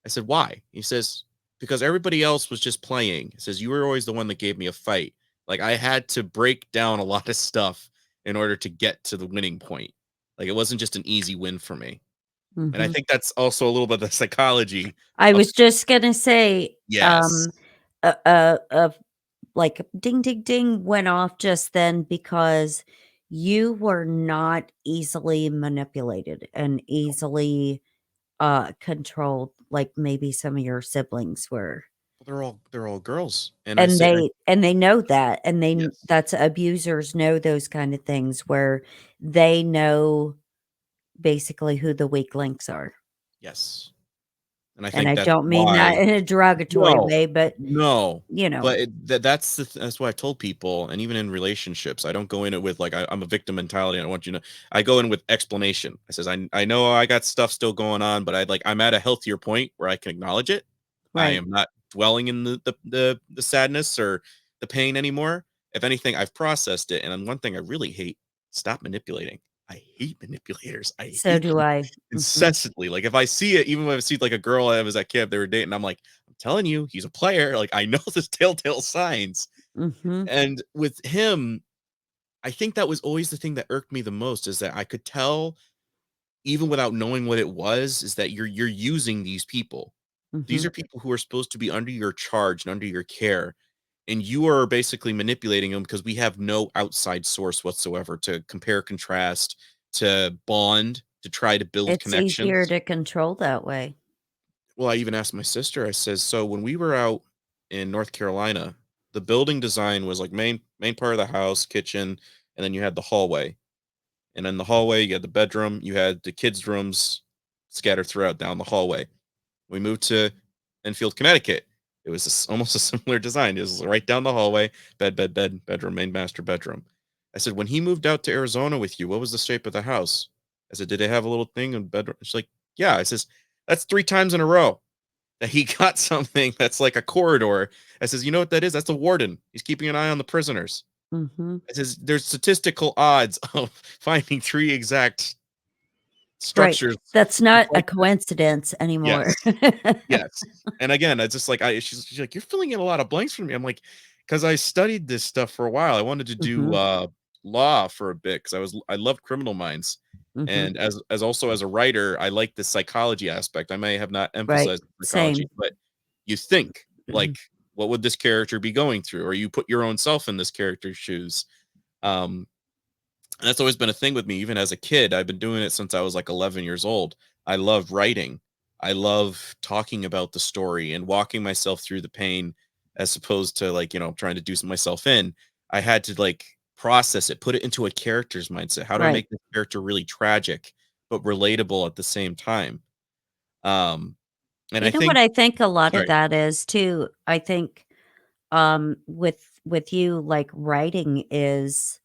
I said, "Why?" He says, "Because everybody else was just playing." He says, "You were always the one that gave me a fight. Like I had to break down a lot of stuff in order to get to the winning point. Like it wasn't just an easy win for me." And I mhm. think that's also a little bit of the psychology I of was just gonna say, yes. a like, ding, ding, ding went off just then because you were not easily manipulated and easily, controlled like maybe some of your siblings were. They're all girls. And I And say they know that, and yes. that's abusers know those kind of things where they know basically who the weak links are. Yes. And I And think I that's don't mean that why in a derogatory no, way, but, no, you know. but that's why I told people, and even in relationships, I don't go in it with like I'm a victim mentality. I don't want you to. I go in with explanation. I says I know I got stuff still going on, but I'm at a healthier point where I can acknowledge it. I Right. am not dwelling in the sadness or the pain anymore. If anything, I've processed it. And then one thing I really hate: stop manipulating. I hate manipulators. I So hate do them I. Mhm. incessantly. Like if I see it, even when I see like a girl I was at camp, they were dating. I'm like, I'm telling you, he's a player. Like I know this telltale signs. Mhm. And with him, I think that was always the thing that irked me the most is that I could tell, even without knowing what it was, is that you're using these people. These Mhm. are people who are supposed to be under your charge and under your care. And you are basically manipulating them because we have no outside source whatsoever to compare, contrast, to bond, to try to build It's easier connections. to control that way. Well, I even asked my sister, I says, "So when we were out in North Carolina, the building design was like main part of the house, kitchen, and then you had the hallway. And in the hallway, you had the bedroom, you had the kids' rooms scattered throughout down the hallway. We moved to Enfield, Connecticut. It was almost a similar design. It was right down the hallway, bed, bedroom, main master bedroom." I said, "When he moved out to Arizona with you, what was the shape of the house?" I said, "Did they have a little thing in bedroom?" She's like, "Yeah." I says, "That's 3 times in a row that he got something that's like a corridor." I says, "You know what that is? That's a warden. He's keeping an eye on the prisoners." Mhm. I says, "There's statistical odds of finding 3 exact Right. structures That's just not a like that." coincidence anymore. Yes. Yes. And again, I just like she's like, "You're filling in a lot of blanks for me." I'm like, "'Cause I studied this stuff for a while. I wanted to do, Mhm. law for a bit because I love Criminal Minds. Mhm. And as also as a writer, I like the psychology aspect. I may have not Right. emphasized psychology, Same. but you think like what would this character be going through, or you put your own self in this character's shoes. um and that's always been a thing with me, even as a kid. I've been doing it since I was like 11 years old. I love writing. I love talking about the story and walking myself through the pain, as opposed to, like, trying to do myself in. I had to, like, process it, put it into a character's mindset. How do I Right. make this character really tragic but relatable at the same time? Um, and You I know what think, I think a lot of sorry, that is too? I think, with you, like, writing is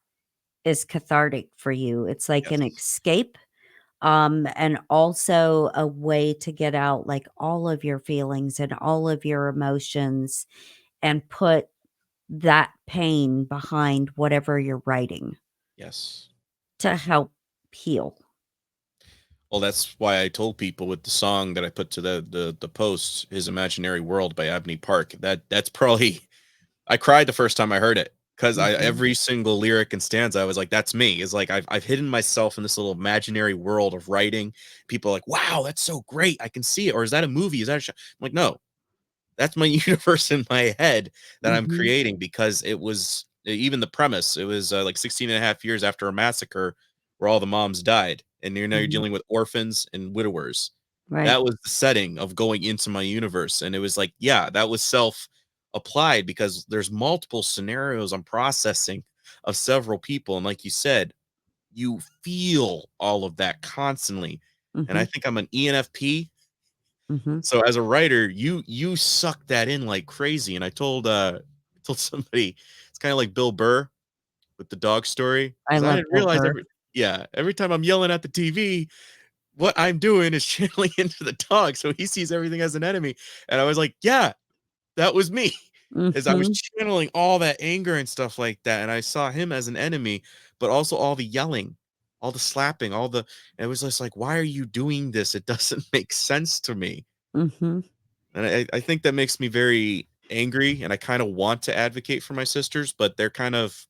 cathartic for you. It's like an yes, escape, and also a way to get out, like, all of your feelings and all of your emotions and put that pain behind whatever you're writing yes. to help heal. Well, that's why I told people with the song that I put to the post, "His Imaginary World" by Abney Park. That's probably I cried the first time I heard it, because I Mhm, every single lyric and stanza, I was like, "That's me." It's like I've hidden myself in this little imaginary world of writing. People are like, "Wow, that's so great! I can see it." Or, "Is that a movie? Is that a show?" I'm like, "No, that's my universe in my head that I'm mhm, creating," because it was even the premise. It was like 16 and a half years after a massacre where all the moms died. And you're mhm. dealing with orphans and widowers. Right. That was the setting of going into my universe. And it was like, yeah, that was self applied, because there's multiple scenarios I'm processing of several people. And like you said, you feel all of that constantly. And I Mhm, think I'm an ENFP, mhm. so as a writer, you suck that in like crazy. And I told told somebody it's kind of like Bill Burr with the dog story, I because I love didn't Bill realize Burr. every time I'm yelling at the TV, what I'm doing is channeling into the dog, so he sees everything as an enemy. And I was like, yeah, that was me. As I was Mhm, channeling all that anger and stuff like that, and I saw him as an enemy, but also all the yelling, all the slapping, all the and it was just like, why are you doing this? It doesn't make sense to me. mhm. And I think that makes me very angry, and I kind of want to advocate for my sisters, but they're kind of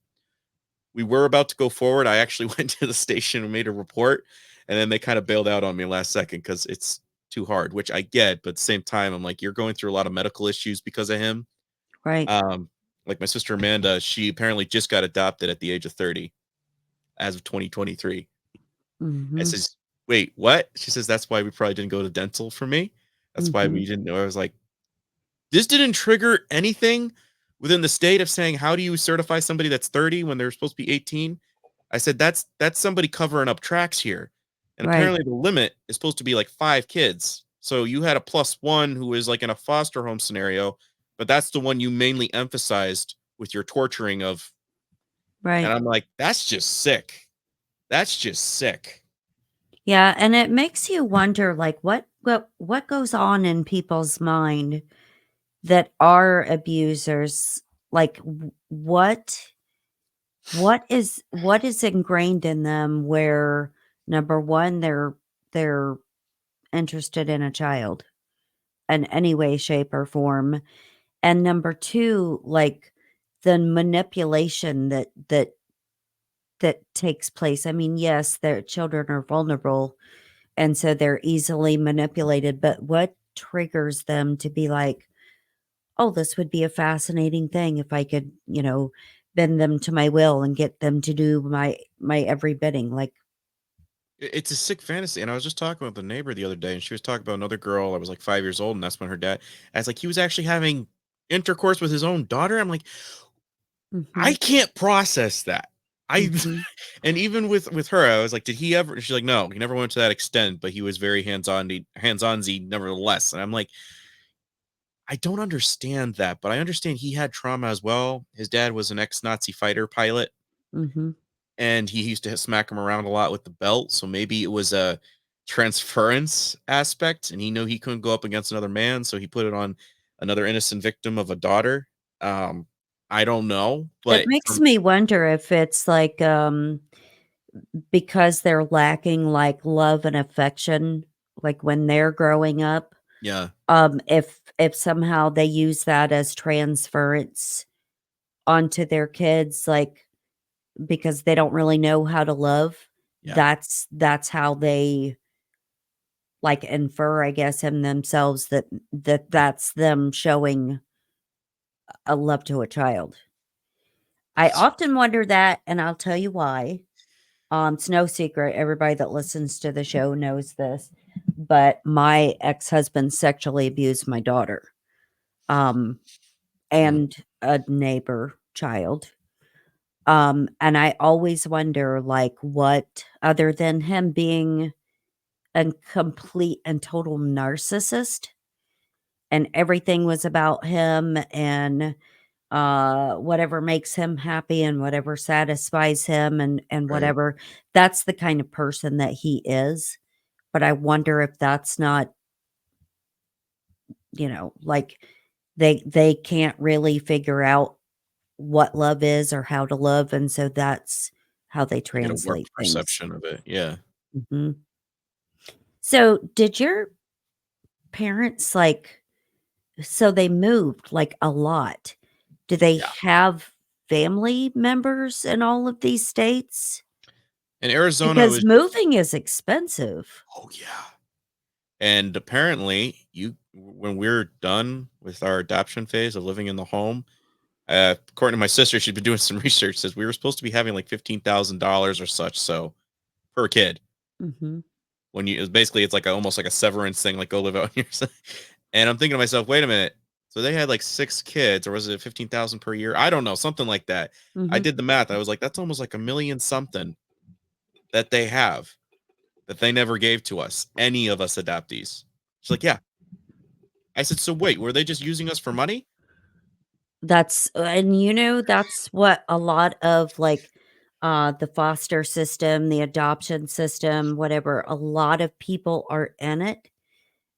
we were about to go forward. I actually went to the station and made a report, and then they kind of bailed out on me last second because it's too hard, which I get, but at the same time, I'm like, you're going through a lot of medical issues because of him. Right. Um, like my sister Amanda, she apparently just got adopted at the age of 30 as of 2023. I Mhm, says, wait, what? She says, that's why we probably didn't go to dental for me. That's why mhm. we didn't know. I was like, this didn't trigger anything within the state of saying, how do you certify somebody that's 30 when they're supposed to be 18? I said, that's somebody covering up tracks here. And Right, apparently the limit is supposed to be like 5 kids. So you had a plus one who is like in a foster home scenario, but that's the one you mainly emphasized with your torturing of. And right. I'm like, that's just sick. That's just sick. Yeah, and it makes you wonder, like, what goes on in people's mind that are abusers? Like, what is ingrained in them where, number 1, they're interested in a child in any way, shape, or form, and number 2, like, the manipulation that takes place. I mean, yes, their children are vulnerable, and so they're easily manipulated, but what triggers them to be like, "Oh, this would be a fascinating thing if I could, bend them to my will and get them to do my every bidding." Like, It's a sick fantasy. And I was just talking with a neighbor the other day, and she was talking about another girl. I was like 5 years old, and that's when her dad, I was like, he was actually having intercourse with his own daughter. I'm like, I mhm, can't process that. I mhm, and even with her, I was like, did he ever? She's like, no, he never went to that extent, but he was very hands on z nevertheless. And I'm like, I don't understand that, but I understand he had trauma as well. His dad was an ex-Nazi fighter pilot, mhm. and he used to smack him around a lot with the belt. So maybe it was a transference aspect, and he knew he couldn't go up against another man, so he put it on another innocent victim of a daughter. Um, I don't know, It but makes me wonder if it's like, because they're lacking, like, love and affection, like, when they're growing up, yeah, if somehow they use that as transference onto their kids, like, because they don't really know how to love, yeah. that's how they, like, infer, I guess, in themselves that that's them showing a love to a child. I That's often wonder that, and I'll tell you why. It's no secret. Everybody that listens to the show knows this, but my ex-husband sexually abused my daughter, um, mm, and a neighbor child. And I always wonder, like, what other than him being a complete and total narcissist, and everything was about him and whatever makes him happy and whatever satisfies him and right. whatever, that's the kind of person that he is. But I wonder if that's not, like they can't really figure out what love is or how to love, and so that's how they They get a warped translate things. perception of it. Yeah. Mhm. So, did your parents, like, so they moved, like, a lot. Do they Yeah. have family members in all of these states? And Arizona Because was just, moving is expensive. oh yeah. And apparently, you when we're done with our adoption phase of living in the home, according to my sister, she'd been doing some research. Says we were supposed to be having like $15,000 or such, so per kid. Mhm, When you, it's basically it's like almost like a severance thing, like go live out here. And I'm thinking to myself, wait a minute. So they had like 6 kids, or was it 15,000 per year? I don't know, something like that. I mhm. did the math. I was like, that's almost like a million something that they have that they never gave to us, any of us adoptees. She's like, yeah. I said, so wait, were they just using us for money? That's and, that's what a lot of, like, the foster system, the adoption system, whatever, a lot of people are in it,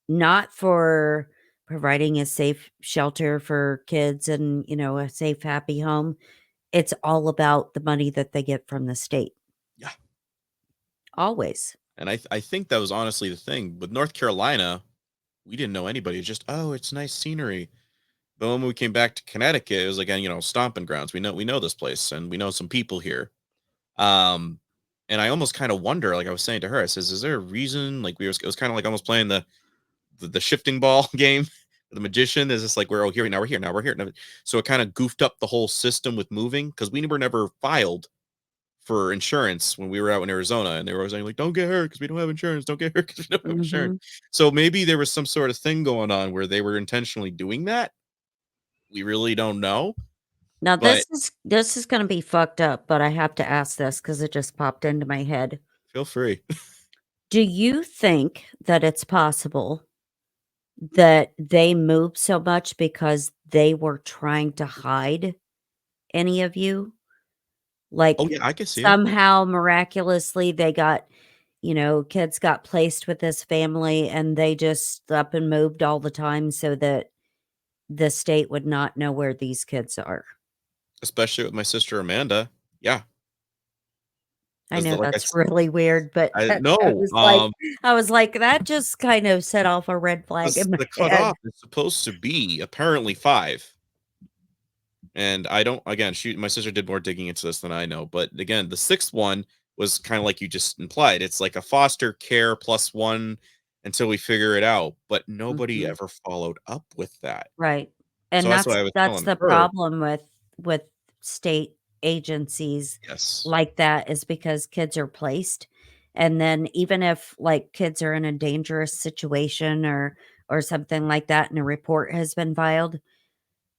not for providing a safe shelter for kids and, a safe, happy home. It's all about the money that they get from the state. Yeah. Always. And I think that was honestly the thing. With North Carolina, we didn't know anybody. It's just, oh, it's nice scenery. But when we came back to Connecticut, it was again, stomping grounds. We know this place and we know some people here. Um, and I almost kind of wonder, like I was saying to her, I says, is there a reason? Like it was kind of like almost playing the shifting ball game. The magician is just like we're here now, we're here now, we're here. So it kind of goofed up the whole system with moving because we were never filed for insurance when we were out in Arizona, and they were always saying like, "Don't get hurt because we don't have insurance. Don't get hurt because we don't have insurance." Mhm. So maybe there was some sort of thing going on where they were intentionally doing that. We really don't know, Now but this is gonna be fucked up, but I have to ask this because it just popped into my head. feel free. Do you think that it's possible that they moved so much because they were trying to hide any of you? Oh Like, yeah, I can see it, somehow miraculously they got kids got placed with this family and they just up and moved all the time so that the state would not know where these kids are. especially with my sister Amanda. Yeah, I because know like that's really weird, but I that I no, was like that just kind of set off a red flag in my the head. cutoff is supposed to be apparently 5. And I don't, again, my sister did more digging into this than I know. But again, the sixth one was kind of like you just implied. It's like a foster care plus one until we figure it out. But nobody Mhm. ever followed up with that. Right. So And that's what that's I was that's telling the her. problem with state agencies Yes. like that is because kids are placed, and then even if, like, kids are in a dangerous situation or something like that and a report has been filed,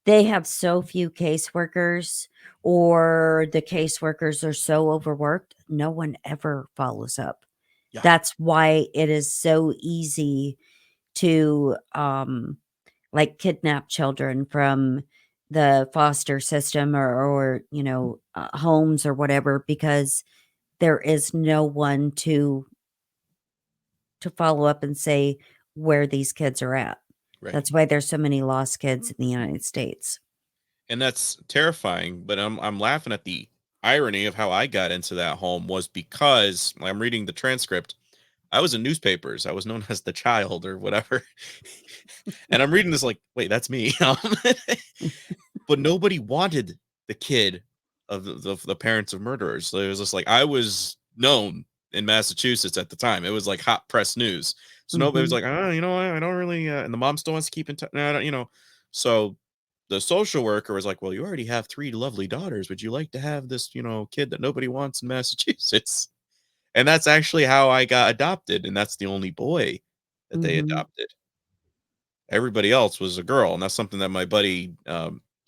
they have so few caseworkers or the caseworkers are so overworked, no one ever follows up. Yeah. That's why it is so easy to, like, kidnap children from the foster system or homes or whatever, because there is no one to follow up and say where these kids are at. Right. That's why there's so many lost kids in the United States. And that's terrifying. But I'm laughing at the irony of how I got into that home was because I'm reading the transcript. I was in newspapers. I was known as the child or whatever. And I'm reading this like, wait, that's me. But nobody wanted the kid of the parents of murderers. So it was just like I was known in Massachusetts at the time. It was like hot press news. So nobody was Mhm. like, oh, you know what? I don't really. And the mom still wants to keep in touch. No, I don't, so the social worker was like, "Well, you already have 3 lovely daughters. Would you like to have this, kid that nobody wants in Massachusetts?" And that's actually how I got adopted, and that's the only boy that they Mhm. adopted. Everybody else was a girl, and that's something that my buddy,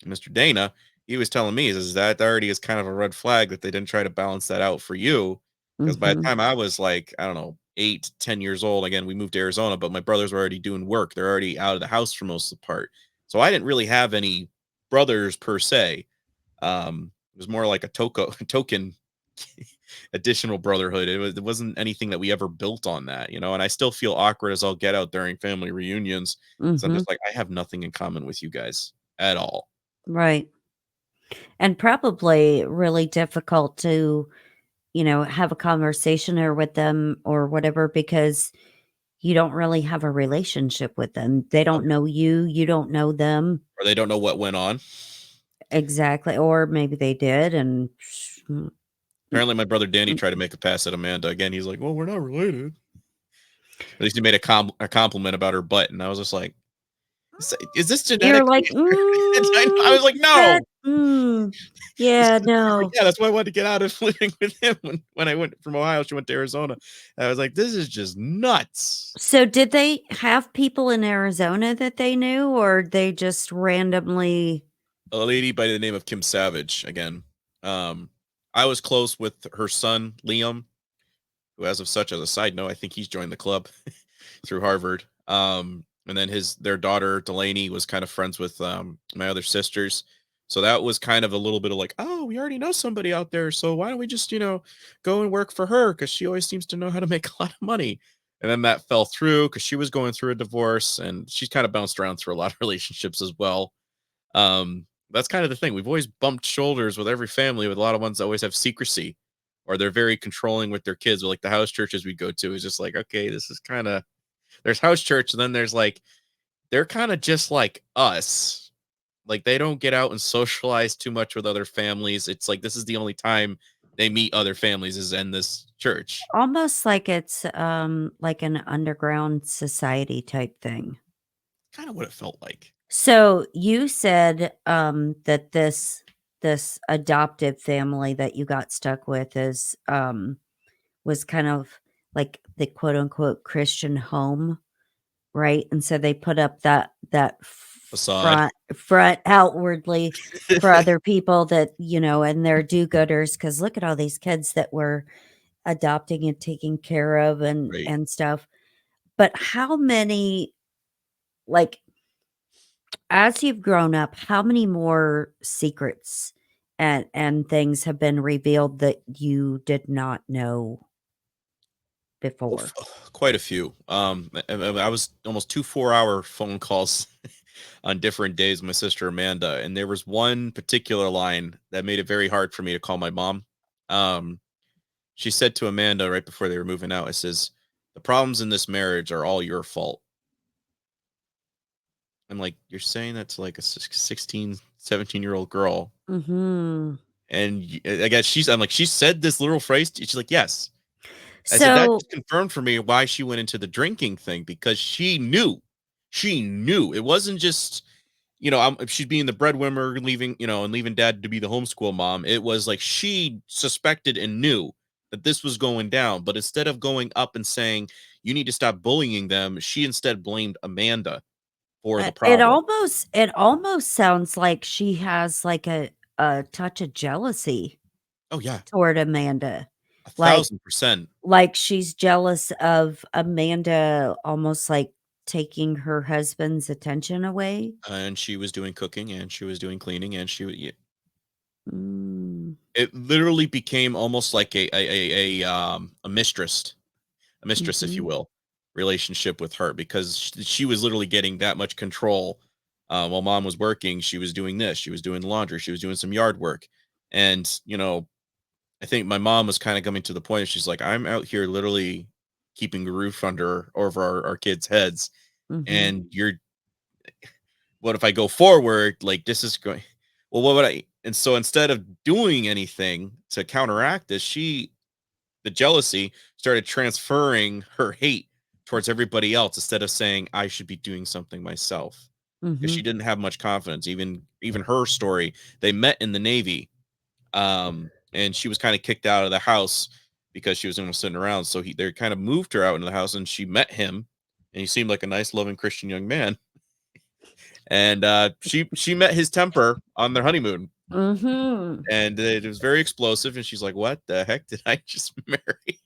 Mr. Dana, he was telling me is that already is kind of a red flag that they didn't try to balance that out for you. Because by the Mhm. time I was like, I don't know, 8, 10 years old, again, we moved to Arizona, but my brothers were already doing work. They're already out of the house for most of the part. So I didn't really have any brothers per se. It was more like a token additional brotherhood. It wasn't anything that we ever built on that, and I still feel awkward as I'll get out during family reunions. So I'm Mhm. just like, I have nothing in common with you guys at all. Right. And probably really difficult to, have a conversation or with them or whatever because you don't really have a relationship with them. They Oh, don't yeah. know you, you don't know them Or they don't know what went on. exactly, or maybe they did and mm, mm, Apparently my brother Danny mm. tried to make a pass at Amanda again. He's like, well, we're not related. At least he made a compliment about her butt, and I was just like, is this You're genetic? like, And I was like, that no. yeah, She's like, no. yeah, that's why I wanted to get out of living with him when I went from Ohio. She went to Arizona. I was like, this is just nuts. So did they have people in Arizona that they knew, or they just randomly A lady by the name of Kim Savage again. Um, I was close with her son Liam, who, as a side note, I think he's joined the club through Harvard. And then their daughter Delaney was kind of friends with my other sisters. So that was kind of a little bit of like, oh, we already know somebody out there, so why don't we just go and work for her because she always seems to know how to make a lot of money. And then that fell through because she was going through a divorce and she's kind of bounced around through a lot of relationships as well. That's kind of the thing. We've always bumped shoulders with every family, with a lot of ones that always have secrecy or they're very controlling with their kids. Like the house churches we go to is just like, okay, this is kind of there's house church, and then there's like they're kind of just like us. Like they don't get out and socialize too much with other families. It's like this is the only time they meet other families is in this church. almost like it's, like an underground society type thing. Kind of what it felt like. So you said, that this adoptive family that you got stuck with was kind of like the quote unquote Christian home, right? And so they put up that Facade. front outwardly for other people that, and they're do-gooders because look at all these kids that we're adopting and taking care of and Right. and stuff. But how many like as you've grown up, how many more secrets and things have been revealed that you did not know before? Quite a few. I was almost 2 4-hour phone calls on different days with my sister Amanda, and there was one particular line that made it very hard for me to call my mom. Um, she said to Amanda right before they were moving out, "I says the problems in this marriage are all your fault." I'm like, "You're saying that's like a 16, 17-year-old girl?" Mhm. And I guess I'm like, she said this literal phrase. She's like, "Yes." I said that So just confirmed for me why she went into the drinking thing because she knew. She knew. It wasn't just, she's being the breadwinner, leaving, and leaving dad to be the homeschool mom. It was like she suspected and knew that this was going down. But instead of going up and saying, you need to stop bullying them, she instead blamed Amanda for the it problem. almost sounds like she has like a touch of jealousy Oh, yeah. toward Amanda. A Like thousand percent. like she's jealous of Amanda almost like taking her husband's attention away. And she was doing cooking and she was doing cleaning and Mm, it literally became almost like a mistress, if you mhm, will, relationship with her because she was literally getting that much control. While mom was working, she was doing this, she was doing laundry, she was doing some yard work. And, I think my mom was kind of coming to the point, she's like, I'm out here literally keeping a roof over our kids' heads. mhm. And what if I go forward? Like, this is going, well, what would I? And so instead of doing anything to counteract this, the jealousy started transferring her hate towards everybody else instead of saying I should be doing something myself. because she Mhm. didn't have much confidence. Even her story, they met in the Navy, and she was kind of kicked out of the house because she was almost sitting around. So they kind of moved her out into the house, and she met him, and he seemed like a nice, loving Christian young man. And she met his temper on their honeymoon, Mhm. and it was very explosive. And she's like, "What the heck did I just marry?"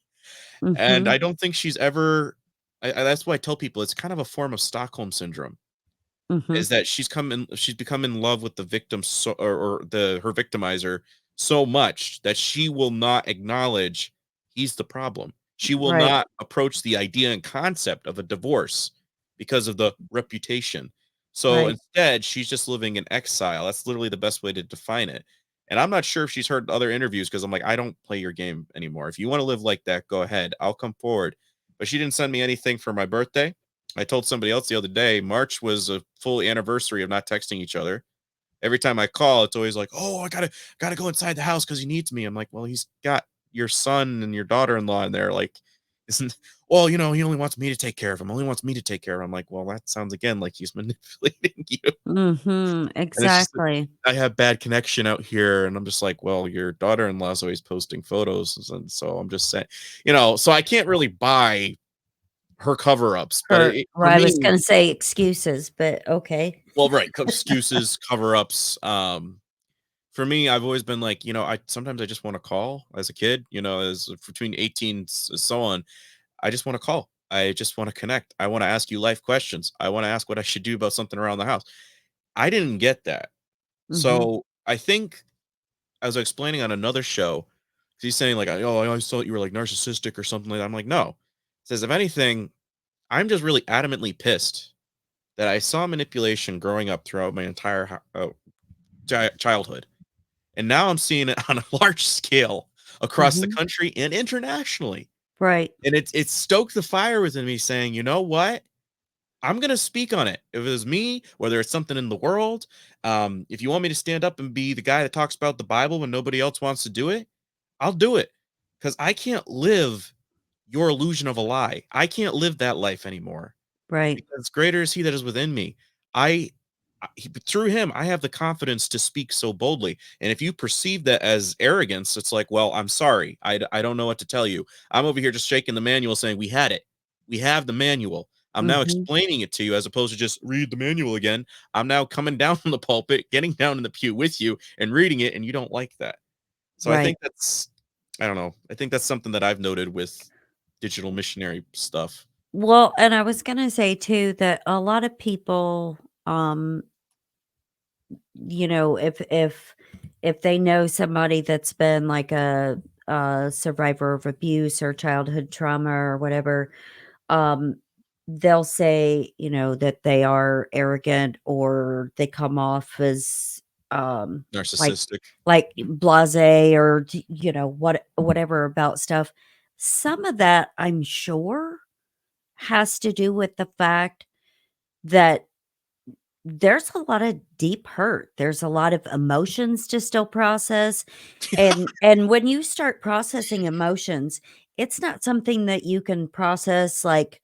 And Mhm. I don't think she's ever. That's why I tell people it's kind of a form of Stockholm syndrome. Mhm. Is that she's become in love with the victim, or the her victimizer so much that she will not acknowledge he's the problem. She will Right. not approach the idea and concept of a divorce because of the reputation. So Right. instead, she's just living in exile. That's literally the best way to define it. And I'm not sure if she's heard other interviews, because I'm like, I don't play your game anymore. If you want to live like that, go ahead. I'll come forward. But she didn't send me anything for my birthday. I told somebody else the other day, March was a full anniversary of not texting each other. Every time I call, it's always like, "Oh, I gotta go inside the house because he needs me." I'm like, "Well, he's got your son and your daughter-in-law in there. Like, isn't well, he only wants me to take care of him. Only wants me to take care of him." I'm like, "Well, that sounds again like he's manipulating you." Mhm. And it's just that Exactly. I have bad connection out here, and I'm just like, "Well, your daughter-in-law is always posting photos," and so I'm just saying, so I can't really buy her cover-ups, but Or for I was me. gonna say excuses, but okay. Well, right, excuses, cover-ups, for me, I've always been like, I sometimes I just wanna call as a kid, as between 18 so on, I just wanna call. I just wanna connect. I wanna ask you life questions. I wanna ask what I should do about something around the house. I didn't get that. Mhm. So, I think, as I was explaining on another show, he's saying like, "Oh, I always thought you were, like, narcissistic or something like that." I'm like, "No." Says, "If anything, I'm just really adamantly pissed that I saw manipulation growing up throughout my entire childhood. And now I'm seeing it on a large scale across the Mhm. country and internationally. Right. And it's stoked the fire within me saying, you know what? I'm gonna speak on it. If it was me, whether it's something in the world, if you want me to stand up and be the guy that talks about the Bible when nobody else wants to do it, I'll do it. Because I can't live your illusion of a lie. I can't live that life anymore, Right. because greater is he that is within me. I through him, I have the confidence to speak so boldly. And if you perceive that as arrogance, it's like, well, I'm sorry. I don't know what to tell you. I'm over here just shaking the manual saying, we had it. We have the manual. I'm now Mhm. explaining it to you as opposed to just read the manual again. I'm now coming down from the pulpit, getting down in the pew with you and reading it, and you don't like that. So I Right. think I don't know. I think that's something that I've noted with digital missionary stuff. Well, and I was gonna say too that a lot of people, um, if they know somebody that's been like a survivor of abuse or childhood trauma or whatever, um, they'll say, that they are arrogant or they come off as, like Narcissistic. blasé or whatever about stuff. Some of that, I'm sure, has to do with the fact that there's a lot of deep hurt. There's a lot of emotions to still process, and when you start processing emotions, it's not something that you can process, like,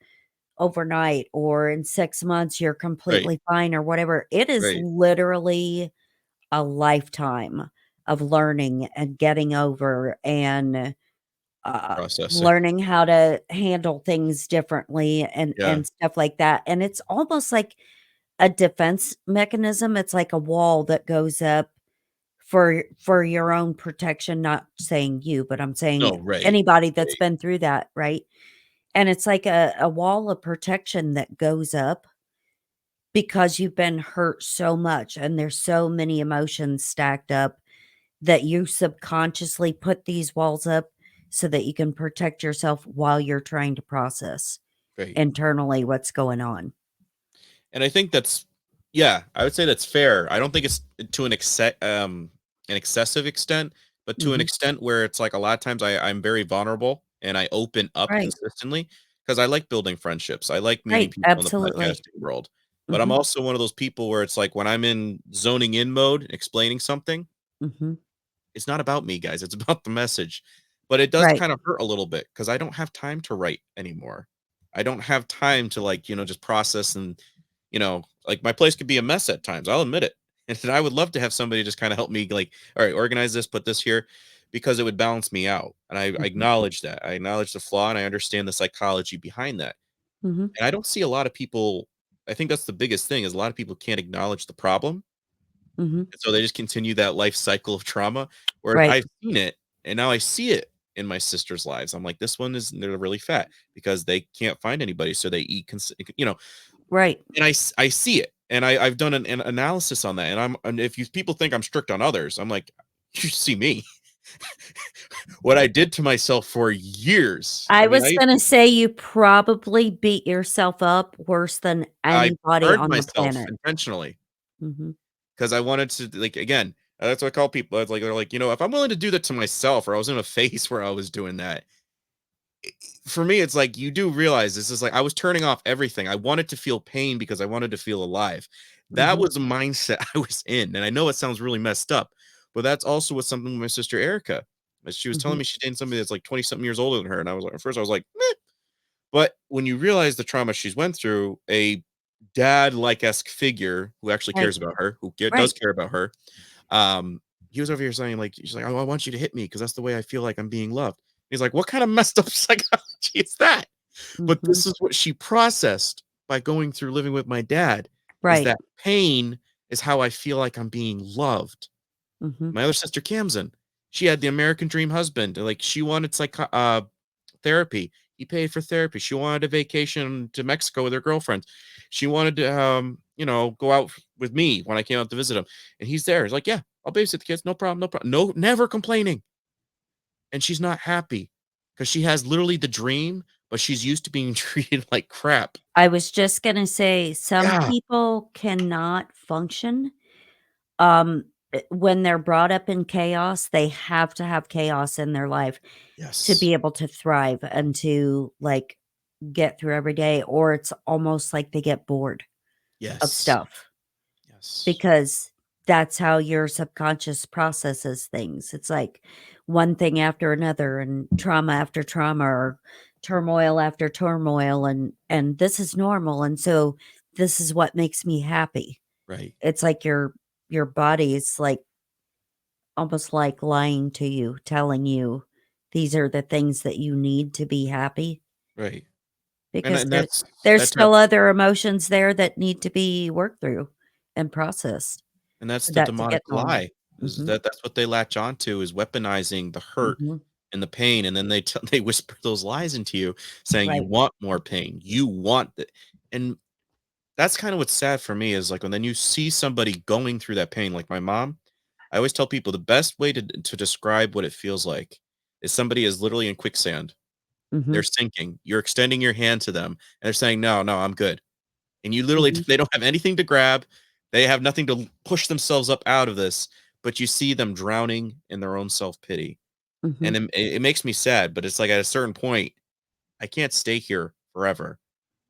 overnight or in 6 months you're Right. completely fine or whatever. It is Right. literally a lifetime of learning and getting over and, uh, Processing. learning how to handle things differently Yeah. and stuff like that, and it's almost like a defense mechanism. It's like a wall that goes up for your own protection, not saying you, but I'm saying No, right. anybody that's Right. been through that, right? And it's like a wall of protection that goes up because you've been hurt so much and there's so many emotions stacked up that you subconsciously put these walls up so that you can protect yourself while you're trying to process Right. internally what's going on. And I think that's yeah, I would say that's fair. I don't think it's to an excessive extent, but to an Mhm. extent where it's like a lot of times I'm very vulnerable and I open up Right. consistently because I like building friendships. I like meeting Right. people in the Absolutely. podcasting world. But I'm Mhm. also one of those people where it's like when I'm in zoning in mode, explaining something, Mhm. it's not about me, guys. It's about the message. But it does Right. kind of hurt a little bit because I don't have time to write anymore. I don't have time to, like, just process and like my place could be a mess at times. I'll admit it. And I would love to have somebody just kind of help me, like, all right, organize this, put this here, because it would balance me out. And I Mhm. acknowledge that. I acknowledge the flaw and I understand the psychology behind that. Mhm. And I don't see a lot of people. I think that's the biggest thing is a lot of people can't acknowledge the problem. Mhm. And so they just continue that life cycle of trauma. Whereas Right. I've seen it and now I see it in my sister's lives. I'm like, this one is they're really fat because they can't find anybody. So they eat, Right. and I see it. And I've done an analysis on that. And if you people think I'm strict on others, I'm like, you see me, what I did to myself for years. I I mean, was gonna say you probably beat yourself up worse than I anybody burned on the myself planet. intentionally Mhm. because I wanted to, like, again, that's what I call people. It's like they're like, if I'm willing to do that to myself, or I was in a phase where I was doing that, for me, it's like you do realize this is like I was turning off everything. I wanted to feel pain because I wanted to feel alive. That Mhm. was a mindset I was in. And I know it sounds really messed up, but that's also what something with my sister Erica. She was telling Mhm. me she dated somebody that's like 20 something years older than her. And I was like, at first I was like, meh. But when you realize the trauma she's went through, a dad like esque figure who actually Right. cares about her, does Right. care about her, um, he was over here saying, like, she's like, oh, I want you to hit me because that's the way I feel like I'm being loved. He's like, what kind of messed up psychology is that? But Mhm. this is what she processed by going through living with my dad, is Right. that pain is how I feel like I'm being loved. Mhm. My other sister, Camsen, she had the American dream husband. Like, she wanted therapy. He paid for therapy. She wanted a vacation to Mexico with her girlfriend. She wanted to, go out with me when I came out to visit him. And he's there. He's like, yeah, I'll babysit the kids. No problem. No problem. No, never complaining. And she's not happy because she has literally the dream, but she's used to being treated like crap. I was just gonna say some Yeah. people cannot function, when they're brought up in chaos, they have to have chaos in their life to Yes. be able to thrive and to, like, get through every day, or it's almost like they get bored of Yes. stuff Yes. because that's how your subconscious processes things. It's like one thing after another and trauma after trauma or turmoil after turmoil and this is normal and so this is what makes me happy. Right. It's like your body's like almost like lying to you, telling you these are the things that you need to be happy Right. And because and that's there's that type still other emotions there that need to be worked through and processed and that's for the that to demonic get normal. lie. Is Mhm, that's what they latch onto is weaponizing the hurt mhm, and the pain, and then they whisper those lies into you saying you right, want more pain. You want that. And that's kind of what's sad for me is like when then you see somebody going through that pain, like my mom. I always tell people the best way to describe what it feels like is somebody is literally in quicksand. mhm, They're sinking. You're extending your hand to them, and they're saying, "No, no, I'm good." And you literally mhm, they don't have anything to grab. They have nothing to push themselves up out of this, but you see them drowning in their own self-pity. mhm, And it makes me sad, but it's like at a certain point, I can't stay here forever.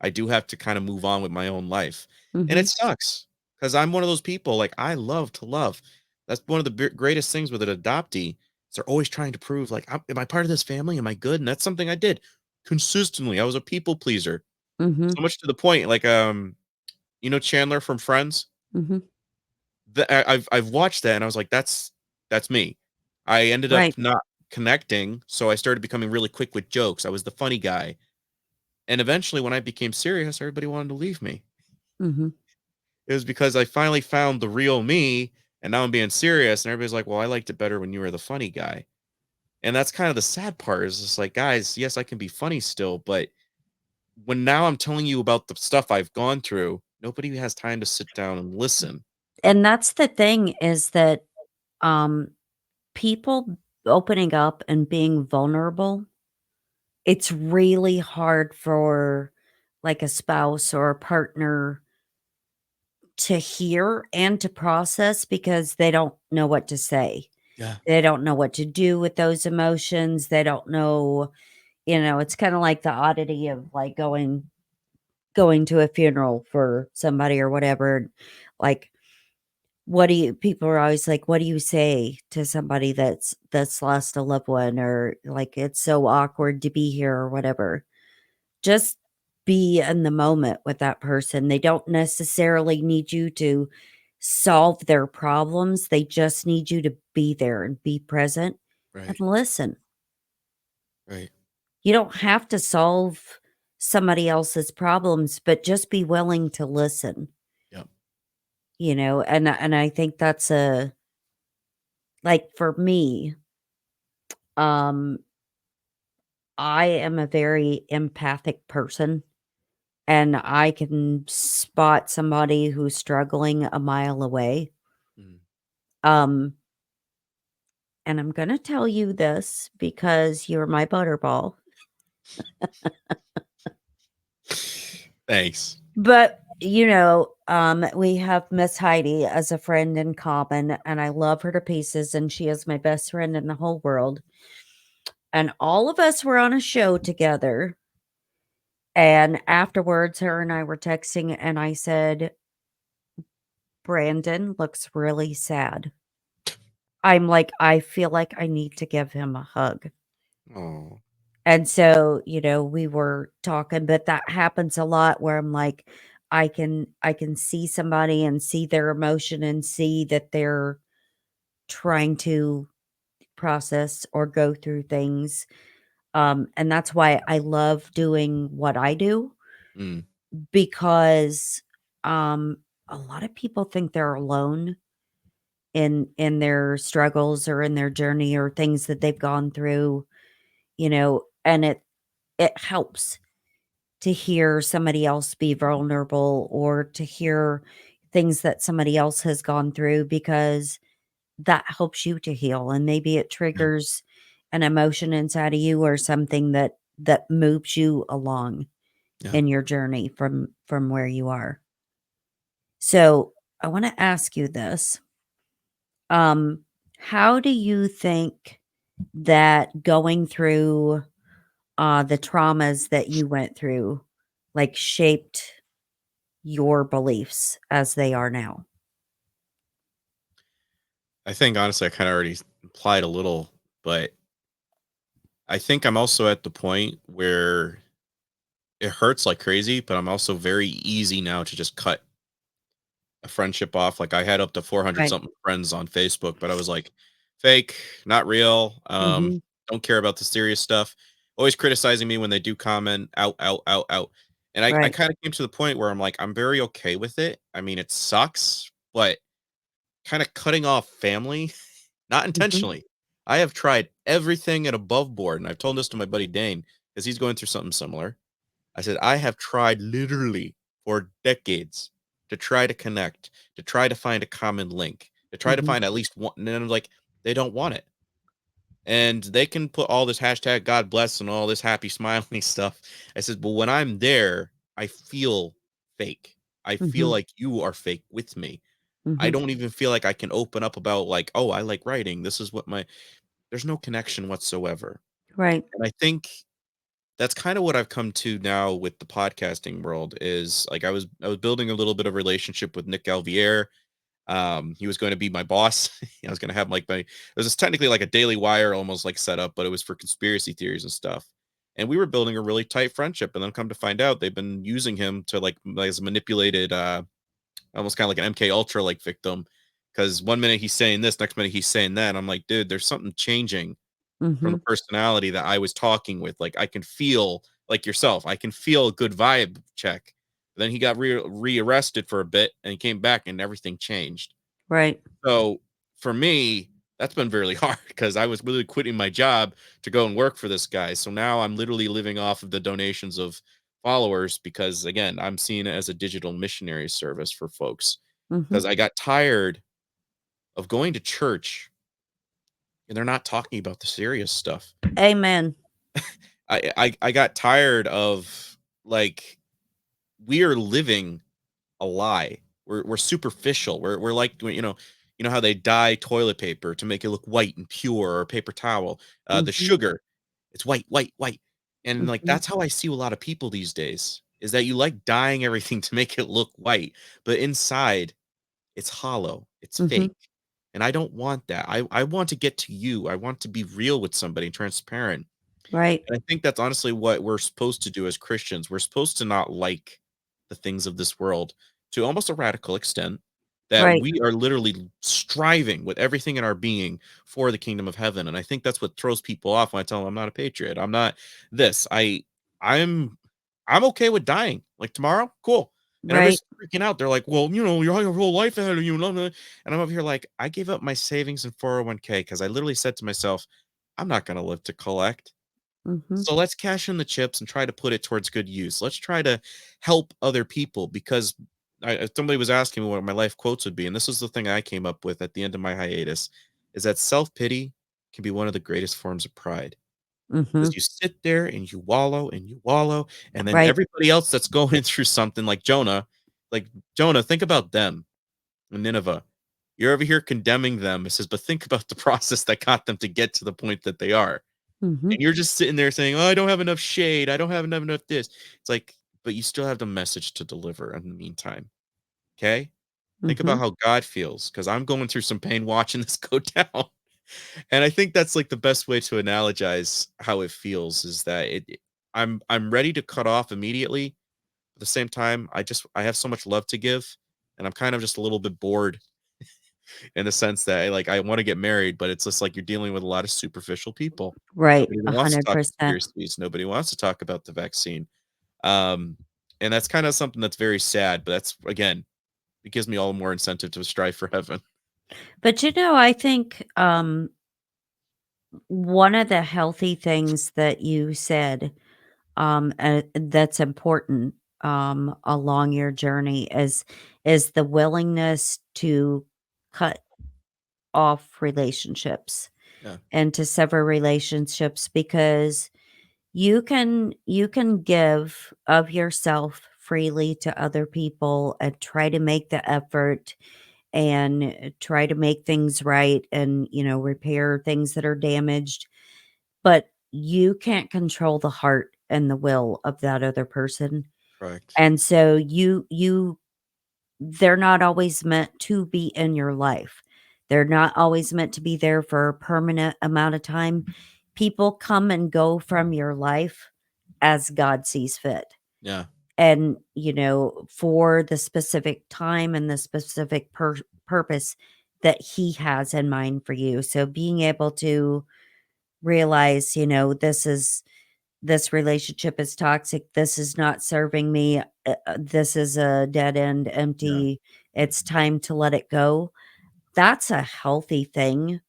I do have to kind of move on with my own life. And it mhm, sucks because I'm one of those people, like, I love to love. That's one of the greatest things with an adoptee. Is they're always trying to prove, like, am I part of this family? Am I good? And that's something I did consistently. I was a people pleaser. mhm, So much to the point, like, Chandler from Friends? mhm, I've watched that and I was like, that's me. I ended up right, not connecting, so I started becoming really quick with jokes. I was the funny guy. And eventually when I became serious, everybody wanted to leave me. mhm, It was because I finally found the real me and now I'm being serious and everybody's like, "Well, I liked it better when you were the funny guy." And that's kind of the sad part is just like, guys, yes, I can be funny still, but when now I'm telling you about the stuff I've gone through, nobody has time to sit down and listen. and that's the thing is that, um, people opening up and being vulnerable, it's really hard for, like, a spouse or a partner to hear and to process because they don't know what to say. Yeah. They don't know what to do with those emotions. They don't know, it's kinda like the oddity of, like, going to a funeral for somebody or whatever. Like, what do you people are always like, "What do you say to somebody that's lost a loved one?" Or, like, "It's so awkward to be here," or whatever. Just be in the moment with that person. They don't necessarily need you to solve their problems. They just need you to be there and be present and Right. listen. Right. You don't have to solve somebody else's problems, but just be willing to listen, Yep. and I think that's a like for me, um I am a very empathic person and I can spot somebody who's struggling a mile away. Mm. Um and I'm going to tell you this because you're my butterball. Thanks. But, we have Miss Heidi as a friend in common, and I love her to pieces, and she is my best friend in the whole world. And all of us were on a show together. And afterwards, her and I were texting, and I said, Brandon looks really sad. I'm like, I feel like I need to give him a hug. Oh. And so, we were talking, but that happens a lot where I'm like, I can see somebody and see their emotion and see that they're trying to process or go through things. And that's why I love doing what I do Mm. because um a lot of people think they're alone in their struggles or in their journey or things that they've gone through, and it helps to hear somebody else be vulnerable or to hear things that somebody else has gone through because that helps you to heal and maybe it Yeah. triggers an emotion inside of you or something that moves you along Yeah. in your journey from where you are. So, I want to ask you this. Um how do you think that going through the traumas that you went through like shaped your beliefs as they are now? I think honestly, I kind of already implied a little, but I think I'm also at the point where it hurts like crazy, but I'm also very easy now to just cut a friendship off. Like I had up to 400 Right. something friends on Facebook, but I was like, fake, not real. Mhm. Don't care about the serious stuff. Always criticizing me when they do comment, out, out, out, out. And I Right. kind of came to the point where I'm like, I'm very okay with it. I mean, it sucks, but kind of cutting off family, not Mhm. intentionally. I have tried everything and above board, and I've told this to my buddy Dane because he's going through something similar. I said, I have tried literally for decades to try to connect, to try to find a common link, to try to Mhm. find at least one. And then I'm like, they don't want it. And they can put all this hashtag God bless and all this happy smiley stuff. I said, but when I'm there, I feel fake. I feel Mhm. like you are fake with me. I Mhm. don't even feel like I can open up about like, oh, I like writing. This is what my there's no connection whatsoever. Right. And I think that's kind of what I've come to now with the podcasting world is like I was building a little bit of relationship with Nick Alvier. He was going to be my boss. I was going to have like my it was technically like a Daily Wire almost like setup, but it was for conspiracy theories and stuff. And we were building a really tight friendship. And then come to find out they've been using him to like as a manipulated almost kind of like an MK Ultra like victim. Because one minute he's saying this, next minute he's saying that. And I'm like, dude, there's something changing from the Mhm. personality that I was talking with. Like I can feel like yourself. I can feel a good vibe check. Then he got rearrested for a bit and he came back and everything changed. Right. So for me, that's been really hard because I was really quitting my job to go and work for this guy. So now I'm literally living off of the donations of followers because again, I'm seeing it as a digital missionary service for folks Mhm. because I got tired of going to church and they're not talking about the serious stuff. Amen. I got tired of like we are living a lie. We're superficial. We're like you know how they dye toilet paper to make it look white and pure or paper towel. The Mhm. sugar, it's white, white, white, and like Mhm. that's how I see a lot of people these days. Is that you like dyeing everything to make it look white, but inside it's hollow, it's Mhm. fake. And I don't want that. I want to get to you. I want to be real with somebody, transparent. Right. And I think that's honestly what we're supposed to do as Christians. We're supposed to not like the things of this world to almost a radical extent, that Right. we are literally striving with everything in our being for the kingdom of heaven. And I think that's what throws people off when I tell them I'm not a patriot. I'm not this. I'm I'm okay with dying. Like tomorrow, cool. And Right. everybody's freaking out. They're like, well, you have your whole life ahead of you. Blah, blah. And I'm over here like, I gave up my savings in 401k because I literally said to myself, I'm not gonna live to collect. Mhm. So let's cash in the chips and try to put it towards good use. Let's try to help other people because somebody was asking me what my life quotes would be, and this is the thing I came up with at the end of my hiatus: is that self pity can be one of the greatest forms of pride because Mhm. you sit there and you wallow, and then Right. everybody else that's going through something like Jonah, think about them in Nineveh. You're over here condemning them. It says, but think about the process that got them to get to the point that they are. Mhm. And you're just sitting there saying, "Oh, I don't have enough shade. I don't have enough this." It's like, but you still have the message to deliver in the meantime. Okay? Think about Mhm. how God feels because I'm going through some pain watching this go down. And I think that's like the best way to analogize how it feels is that I'm ready to cut off immediately. At the same time, I have so much love to give, and I'm kind of just a little bit bored in the sense that I want to get married, but it's just like you're dealing with a lot of superficial people. Right. Nobody wants to talk 100%. conspiracies. Nobody wants to talk about the vaccine. Um, and that's kind of something that's very sad, but that's again, it gives me all the more incentive to strive for heaven. But, I think, one of the healthy things that you said, that's important, along your journey is the willingness to cut off relationships Yeah, and to sever relationships because you can give of yourself freely to other people and try to make the effort and try to make things right and repair things that are damaged, but you can't control the heart and the will of that other person. correct. And so they're not always meant to be in your life. They're not always meant to be there for a permanent amount of time. People come and go from your life as God sees fit. Yeah, And, for the specific time and the specific purpose that He has in mind for you. So being able to realize, this relationship is toxic. This is not serving me. This is a dead end, yeah, empty. It's time to let it go. That's a healthy thing.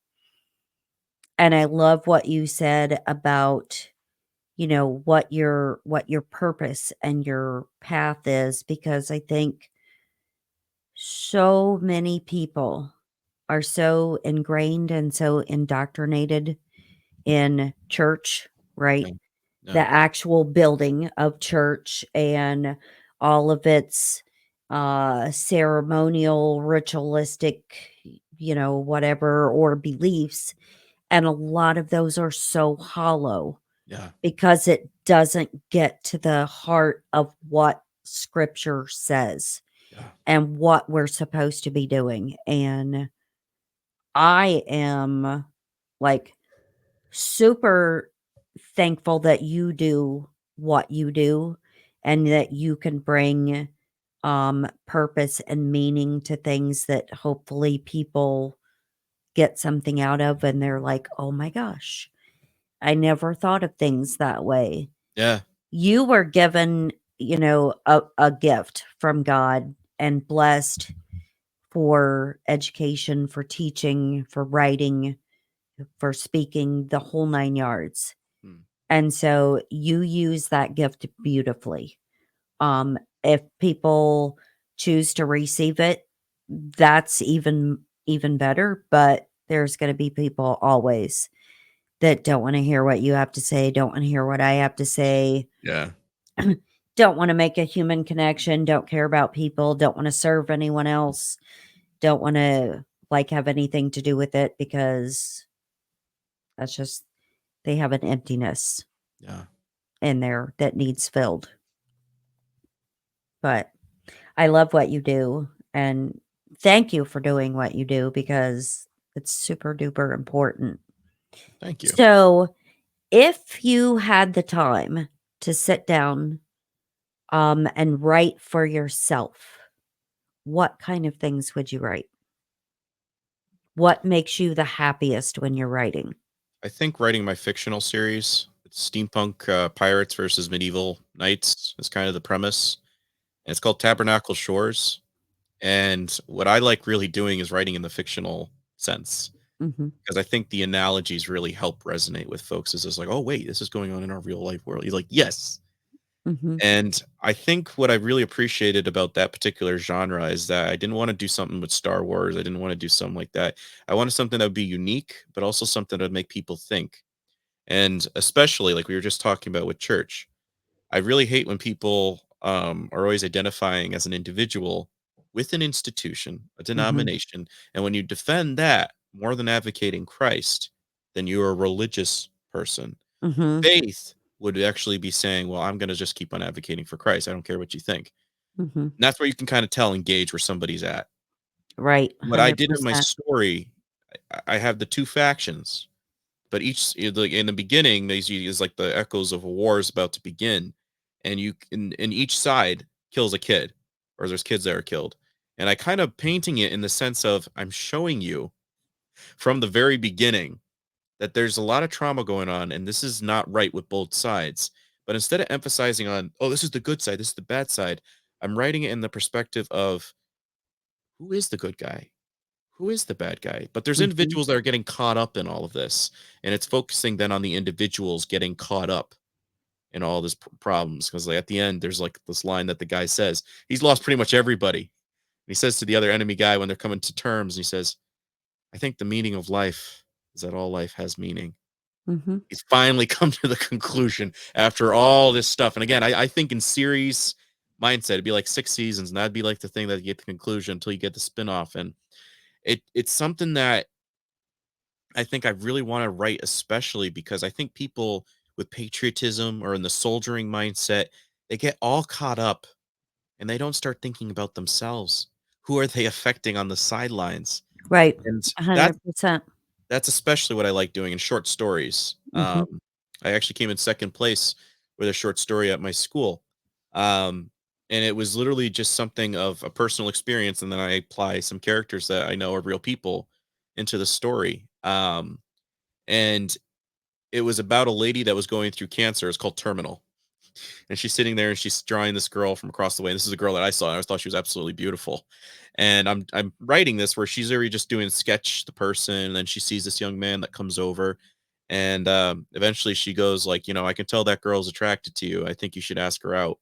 And I love what you said about, what your purpose and your path is, because I think so many people are so ingrained and so indoctrinated in church, right? yeah, yeah, The actual building of church and all of its ceremonial, ritualistic, whatever, or beliefs. And a lot of those are so hollow yeah, because it doesn't get to the heart of what scripture says yeah, and what we're supposed to be doing. And I am like super thankful that you do what you do and that you can bring purpose and meaning to things that hopefully people get something out of and they're like, "Oh my gosh, I never thought of things that way." yeah, You were given, a gift from God and blessed for education, for teaching, for writing, for speaking, the whole 9 yards. mm, And so you use that gift beautifully. If people choose to receive it, that's even better, but there's going to be people always that don't want to hear what you have to say, don't want to hear what I have to say, yeah, don't want to make a human connection, don't care about people, don't want to serve anyone else, don't want to like have anything to do with it because that's just they have an emptiness yeah. in there that needs filled. But I love what you do and thank you for doing what you do because it's super duper important. Thank you. So, If you had the time to sit down, and write for yourself, what kind of things would you write? What makes you the happiest when you're writing? I think writing my fictional series, it's steampunk pirates versus medieval knights is kind of the premise. And it's called Tabernacle Shores. And what I like really doing is writing in the fictional sense Mhm, because I think the analogies really help resonate with folks. Is just like, oh wait, this is going on in our real life world. He's like, yes. mhm, And I think what I really appreciated about that particular genre is that I didn't want to do something with Star Wars. I didn't want to do something like that. I wanted something that would be unique, but also something that would make people think. And especially like we were just talking about with church, I really hate when people are always identifying as an individual with an institution, a mhm, denomination. And when you defend that more than advocating Christ, then you're a religious person. mhm, Faith would actually be saying, well, I'm going to just keep on advocating for Christ. I don't care what you think. mhm. And that's where you can kind of tell, engage where somebody's at. Right, What I did in my 100%. story, I have the two factions, but like in the beginning, these is like the echoes of a war is about to begin, and in each side kills a kid, or there's kids that are killed, and I kind of painting it in the sense of I'm showing you from the very beginning that there's a lot of trauma going on, and this is not right with both sides. But instead of emphasizing on, oh, this is the good side, this is the bad side, I'm writing it in the perspective of who is the good guy, who is the bad guy? But there's Mhm, individuals that are getting caught up in all of this, and it's focusing then on the individuals getting caught up in all this problems. Because like at the end, there's like this line that the guy says he's lost pretty much everybody. And he says to the other enemy guy when they're coming to terms, and he says, "I think the meaning of life is that all life has meaning." mhm. He's finally come to the conclusion after all this stuff. And again, I think in series mindset, it'd be like 6 seasons, and that'd be like the thing that you get the conclusion until you get the spinoff. And it's something that I think I really want to write, especially because I think people with patriotism or in the soldiering mindset, they get all caught up and they don't start thinking about themselves. Who are they affecting on the sidelines? Right, And that 100%. that's especially what I like doing in short stories. Mhm, I actually came in second place with a short story at my school. Um, and it was literally just something of a personal experience, and then I apply some characters that I know are real people into the story. And it was about a lady that was going through cancer. It's called terminal. And she's sitting there and she's drawing this girl from across the way. This is a girl that I saw. And I always thought she was absolutely beautiful. And I'm writing this where she's already just doing sketch the person, and then she sees this young man that comes over. And eventually she goes like, I can tell that girl's attracted to you. I think you should ask her out.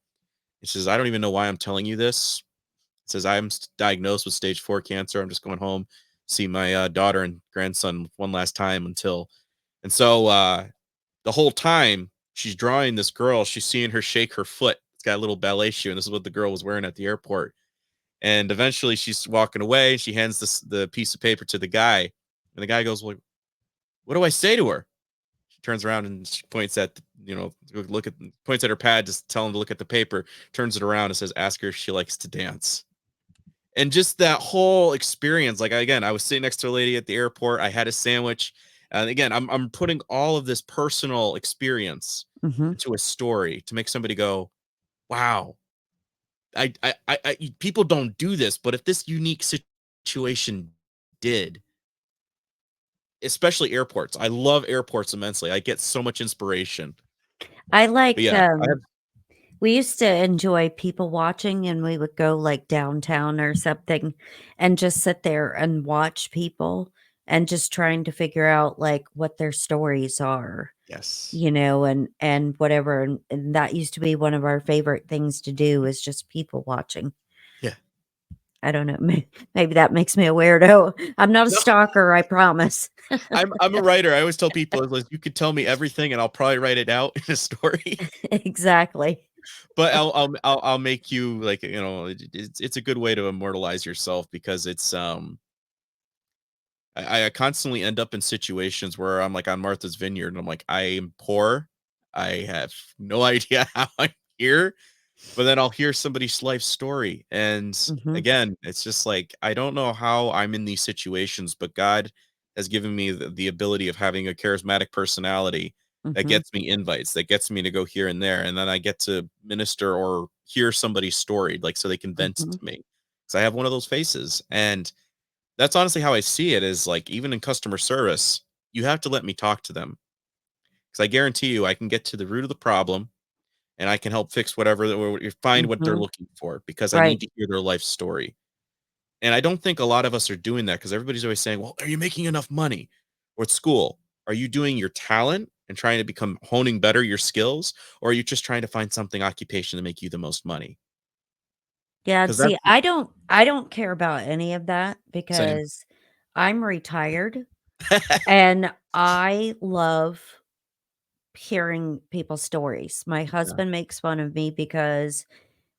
He says, I don't even know why I'm telling you this. It says I'm diagnosed with stage 4 cancer. I'm just going home, see my daughter and grandson one last time until. And so the whole time she's drawing this girl, she's seeing her shake her foot. It's got a little ballet shoe, and this is what the girl was wearing at the airport. And eventually she's walking away. She hands the piece of paper to the guy, and the guy goes, well, what do I say to her? She turns around and she points at, look at, points at her pad to tell him to look at the paper, turns it around and says, ask her if she likes to dance. And just that whole experience, like again, I was sitting next to a lady at the airport. I had a sandwich, and again, I'm putting all of this personal experience mhm. into a story to make somebody go, "Wow, people don't do this, but if this unique situation did." Especially airports. I love airports immensely. I get so much inspiration. I But liked, yeah, I have we used to enjoy people watching, and we would go, like, downtown or something and just sit there and watch people and just trying to figure out, like, what their stories are, yes. and whatever, and that used to be one of our favorite things to do is just people watching. Yeah. I don't know, maybe that makes me a weirdo. I'm not a No, stalker, I promise. I'm a writer. I always tell people, it's like, you could tell me everything and I'll probably write it out in a story. Exactly. But I'll make you like, it's a good way to immortalize yourself because it's I constantly end up in situations where I'm like on Martha's Vineyard and I'm like, I am poor. I have no idea how I'm here, but then I'll hear somebody's life story. And Mhm. again, it's just like I don't know how I'm in these situations, but God has given me the ability of having a charismatic personality. that Mhm. gets me invites, that gets me to go here and there, and then I get to minister or hear somebody's story, like, so they can vent Mhm. to me. Because I have one of those faces, and that's honestly how I see it is, like, even in customer service, you have to let me talk to them, because I guarantee you I can get to the root of the problem, and I can help fix whatever or find what they're Mhm. looking for, because I need Right. to hear their life story. And I don't think a lot of us are doing that because everybody's always saying, "Well, are you making enough money?" Or at school, "Are you doing your talent and trying to become honing better your skills, or are you just trying to find something occupation to make you the most money?" Yeah, Because see, that's I don't care about any of that same. because I'm retired and I love hearing people's stories. My Yeah, husband makes fun of me because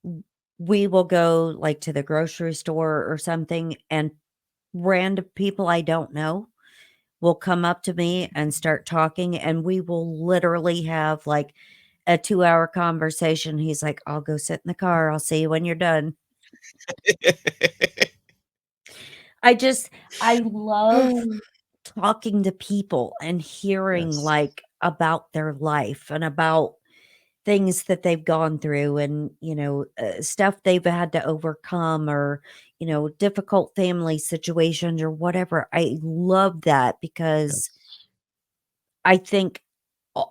w we will go, like, to the grocery store or something, and random people I don't know will come up to me and start talking, and we will literally have, like, a 2-hour conversation. He's like, "I'll go sit in the car. I'll see you when you're done." I just I love talking to people and hearing, Yes. like, about their life and about things that they've gone through and, stuff they've had to overcome or, difficult family situations or whatever. I love that because Yes. I think a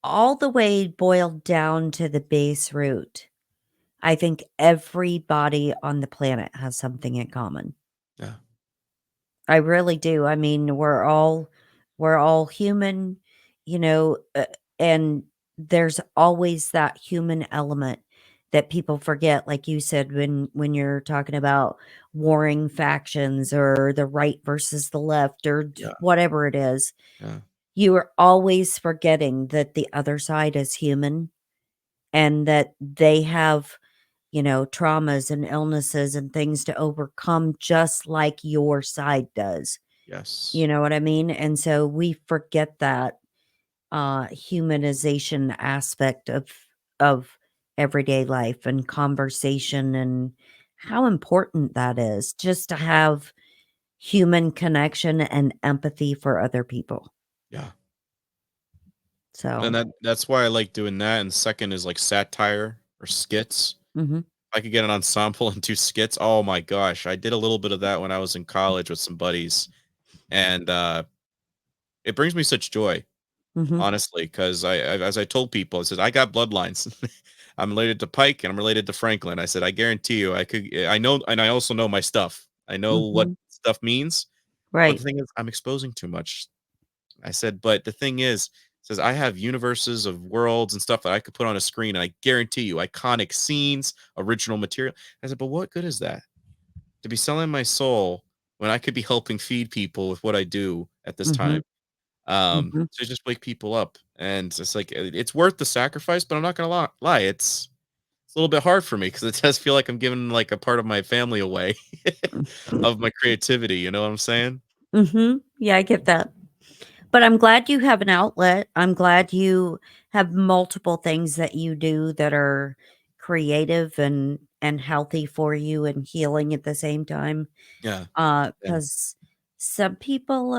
all the way boiled down to the base root, I think everybody on the planet has something in common. Yeah. I really do. I mean, we're all human, you know, uh, and there's always that human element that people forget, like you said when you're talking about warring factions or the right versus the left or Yeah. whatever it is. Yeah. You are always forgetting that the other side is human and that they have traumas and illnesses and things to overcome just like your side does. Yes. You know what I mean? And so we forget that humanization aspect of everyday life and conversation and how important that is just to have human connection and empathy for other people. Yeah. And So, that's why I like doing that, and second is, like, satire or skits. mhm, I could get an ensemble and do skits, oh my gosh, I did a little bit of that when I was in college with some buddies, and, it brings me such joy. mhm, Honestly, because as I told people, I said, "I got bloodlines. I'm related to Pike and I'm related to Franklin." I said, "I guarantee you I know and I also know my stuff. I know what mhm, stuff means, but the right, thing is I'm exposing too much." I said, "But the thing is," says, "I have universes of worlds and stuff that I could put on a screen, and I guarantee you iconic scenes, original material." I said, "But what good is that? To be selling my soul when I could be helping feed people with what I do at this mhm, time?" mhm, To just wake people up, and it's like, it's worth the sacrifice, but I'm not gonna lie, it's a little bit hard for me because it does feel like I'm giving, like, a part of my family away of my creativity, you know what I'm saying? mhm, yeah, I get that. But I'm glad you have an outlet. I'm glad you have multiple things that you do that are creative and healthy for you and healing at the same time. Yeah, yeah, Because some people,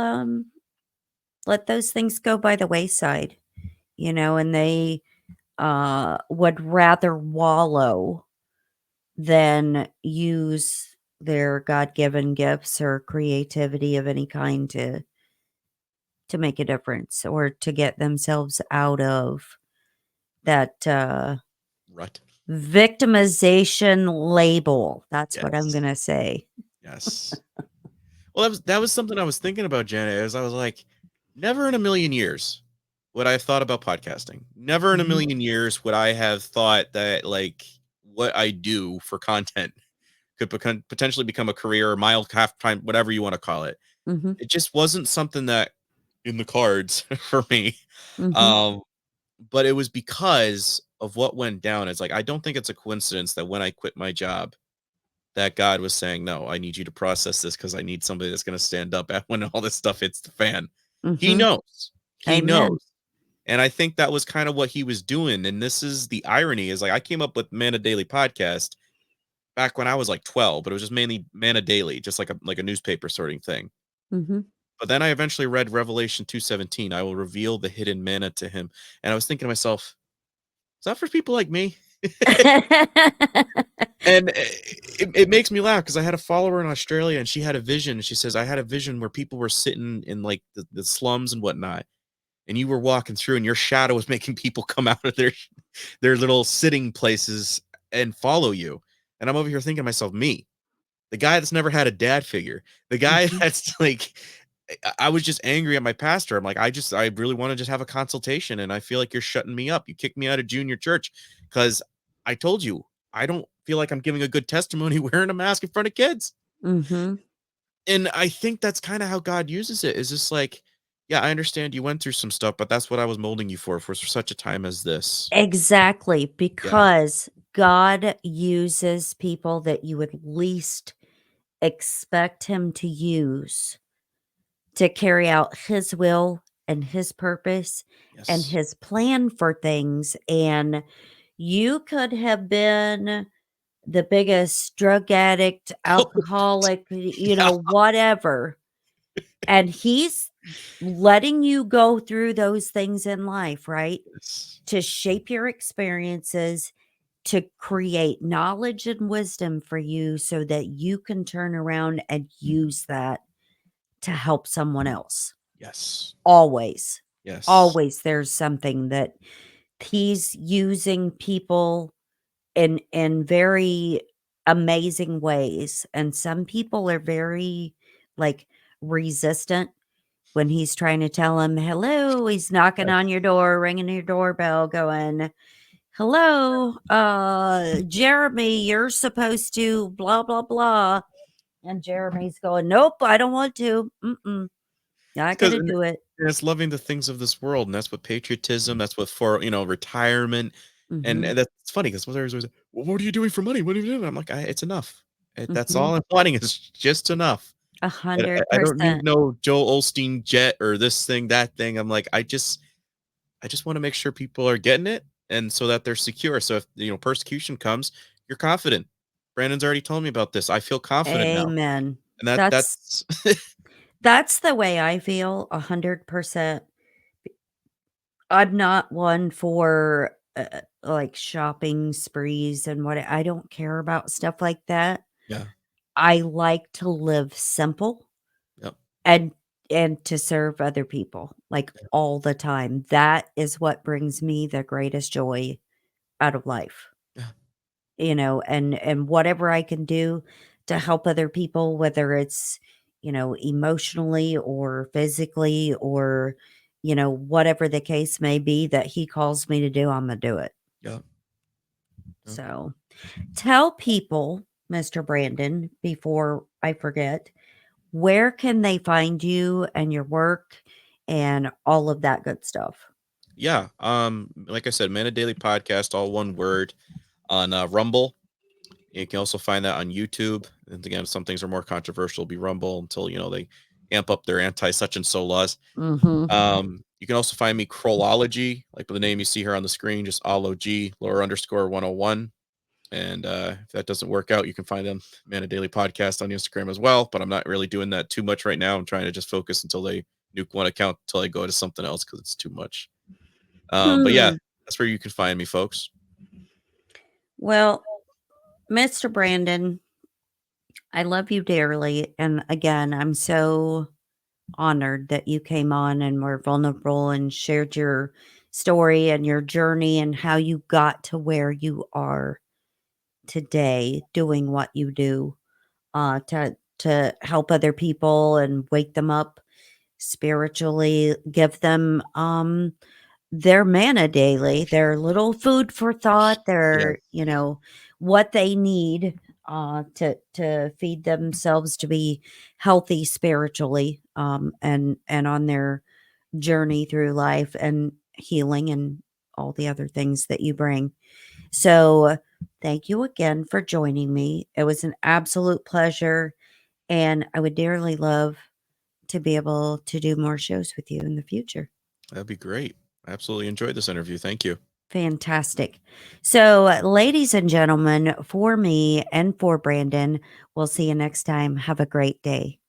let those things go by the wayside, and they, would rather wallow than use their God-given gifts or creativity of any kind to make a difference or to get themselves out of that, rut. victimization label. That's what I'm Yes, gonna say. yes. Well, that was something I was thinking about, Janet, as I was like, never in a million years would I have thought about podcasting. Never in a Mhm, million years would I have thought that, like, what I do for content could potentially become a career or mile half time, whatever you wanna call it. mhm, It just wasn't something that in the cards for me. mhm, Um, but it was because of what went down. It's like I don't think it's a coincidence that when I quit my job, that God was saying, "No, I need you to process this because I need somebody that's gonna stand up at when all this stuff hits the fan." He mhm. knows. He Amen. knows. And I think that was kind of what he was doing. And this is the irony is like I came up with Man a Daily podcast back when I was like 12, but it was just mainly Man a Daily, just like a newspaper sorting thing. Mhm, But then I eventually read Revelation 2:17. I will reveal the hidden manna to him. And I was thinking to myself, is that for people like me? And it makes me laugh because I had a follower in Australia and she had a vision. She says, I had a vision where people were sitting in like the slums and whatnot. And you were walking through and your shadow was making people come out of their little sitting places and follow you. And I'm over here thinking to myself, me, the guy that's never had a dad figure, the guy Mhm. that's like, I was just angry at my pastor. I'm like, I really want to just have a consultation. And I feel like you're shutting me up. You kicked me out of junior church because I told you, I don't feel like I'm giving a good testimony wearing a mask in front of kids. Mhm. And I think that's kind of how God uses it. Is just like, yeah, I understand you went through some stuff, but that's what I was molding you for such a time as this. Exactly, Yeah. because God uses people that you would least expect him to use to carry out his will and his purpose and Yes. his plan for things, and you could have been the biggest drug addict, alcoholic, Yeah. whatever, and he's letting you go through those things in life, right? Yes. To shape your experiences, to create knowledge and wisdom for you so that you can turn around and use that to help someone else. Yes. Always. Yes. Always there's something that he's using people in very amazing ways, and some people are very, like, resistant when he's trying to tell them, "Hello," he's knocking on your door, ringing your doorbell, going, "Hello, Jeremy, you're supposed to blah, blah, blah." And Jeremy's going, "Nope, I don't want to. Mm-mm, not Because gonna do it." it's loving the things of this world, and that's what patriotism, that's what for retirement, Mhm, and that's funny because there's always, well, what are you doing for money? What are you doing? I'm like, it's enough. That's mhm. all I'm wanting is just enough. I don't need 100%. no Joel Osteen jet or this thing, that thing. I'm like, I just want to make sure people are getting it, and so that they're secure. So if persecution comes, you're confident. Brandon's already told me about this. I feel confident now, Amen. and That's that's that's the way I feel 100%. I'm not one for, like, shopping sprees and what I don't care about stuff like that. yeah, I like to live simple yep, and to serve other people, like, all the time. That is what brings me the greatest joy out of life, yeah, and whatever I can do to help other people, whether it's, emotionally or physically or, whatever the case may be that he calls me to do, Imma do it. yeah, yeah. So, tell people, Mr. Brandon, before I forget, where can they find you and your work and all of that good stuff? Yeah, like I said, Man a Daily Podcast, all one word, on Rumble. You can also find that on YouTube. And again, some things are more controversial, be Rumble until they amp up their anti such and so laws. Mhm. You can also find me Krollology, like the name you see here on the screen, just olog lower underscore 101. And if that doesn't work out, you can find them Man a Daily Podcast on Instagram as well. But I'm not really doing that too much right now. I'm trying to just focus until they nuke one account until I go to something else because it's too much. But yeah, Hmm. that's where you can find me, folks. Well, Mr. Brandon, I love you dearly, and again, I'm so honored that you came on and were vulnerable and shared your story and your journey and how you got to where you are today doing what you do, to help other people and wake them up spiritually, give them, their manna daily, their little food for thought, Yeah, their, what they need, to feed themselves to be healthy spiritually, and on their journey through life and healing and all the other things that you bring. So, thank you again for joining me. It was an absolute pleasure, and I would dearly love to be able to do more shows with you in the future. that'd be great. I absolutely enjoyed this interview. Thank you. Fantastic. So, ladies and gentlemen, for me and for Brandon, we'll see you next time. Have a great day.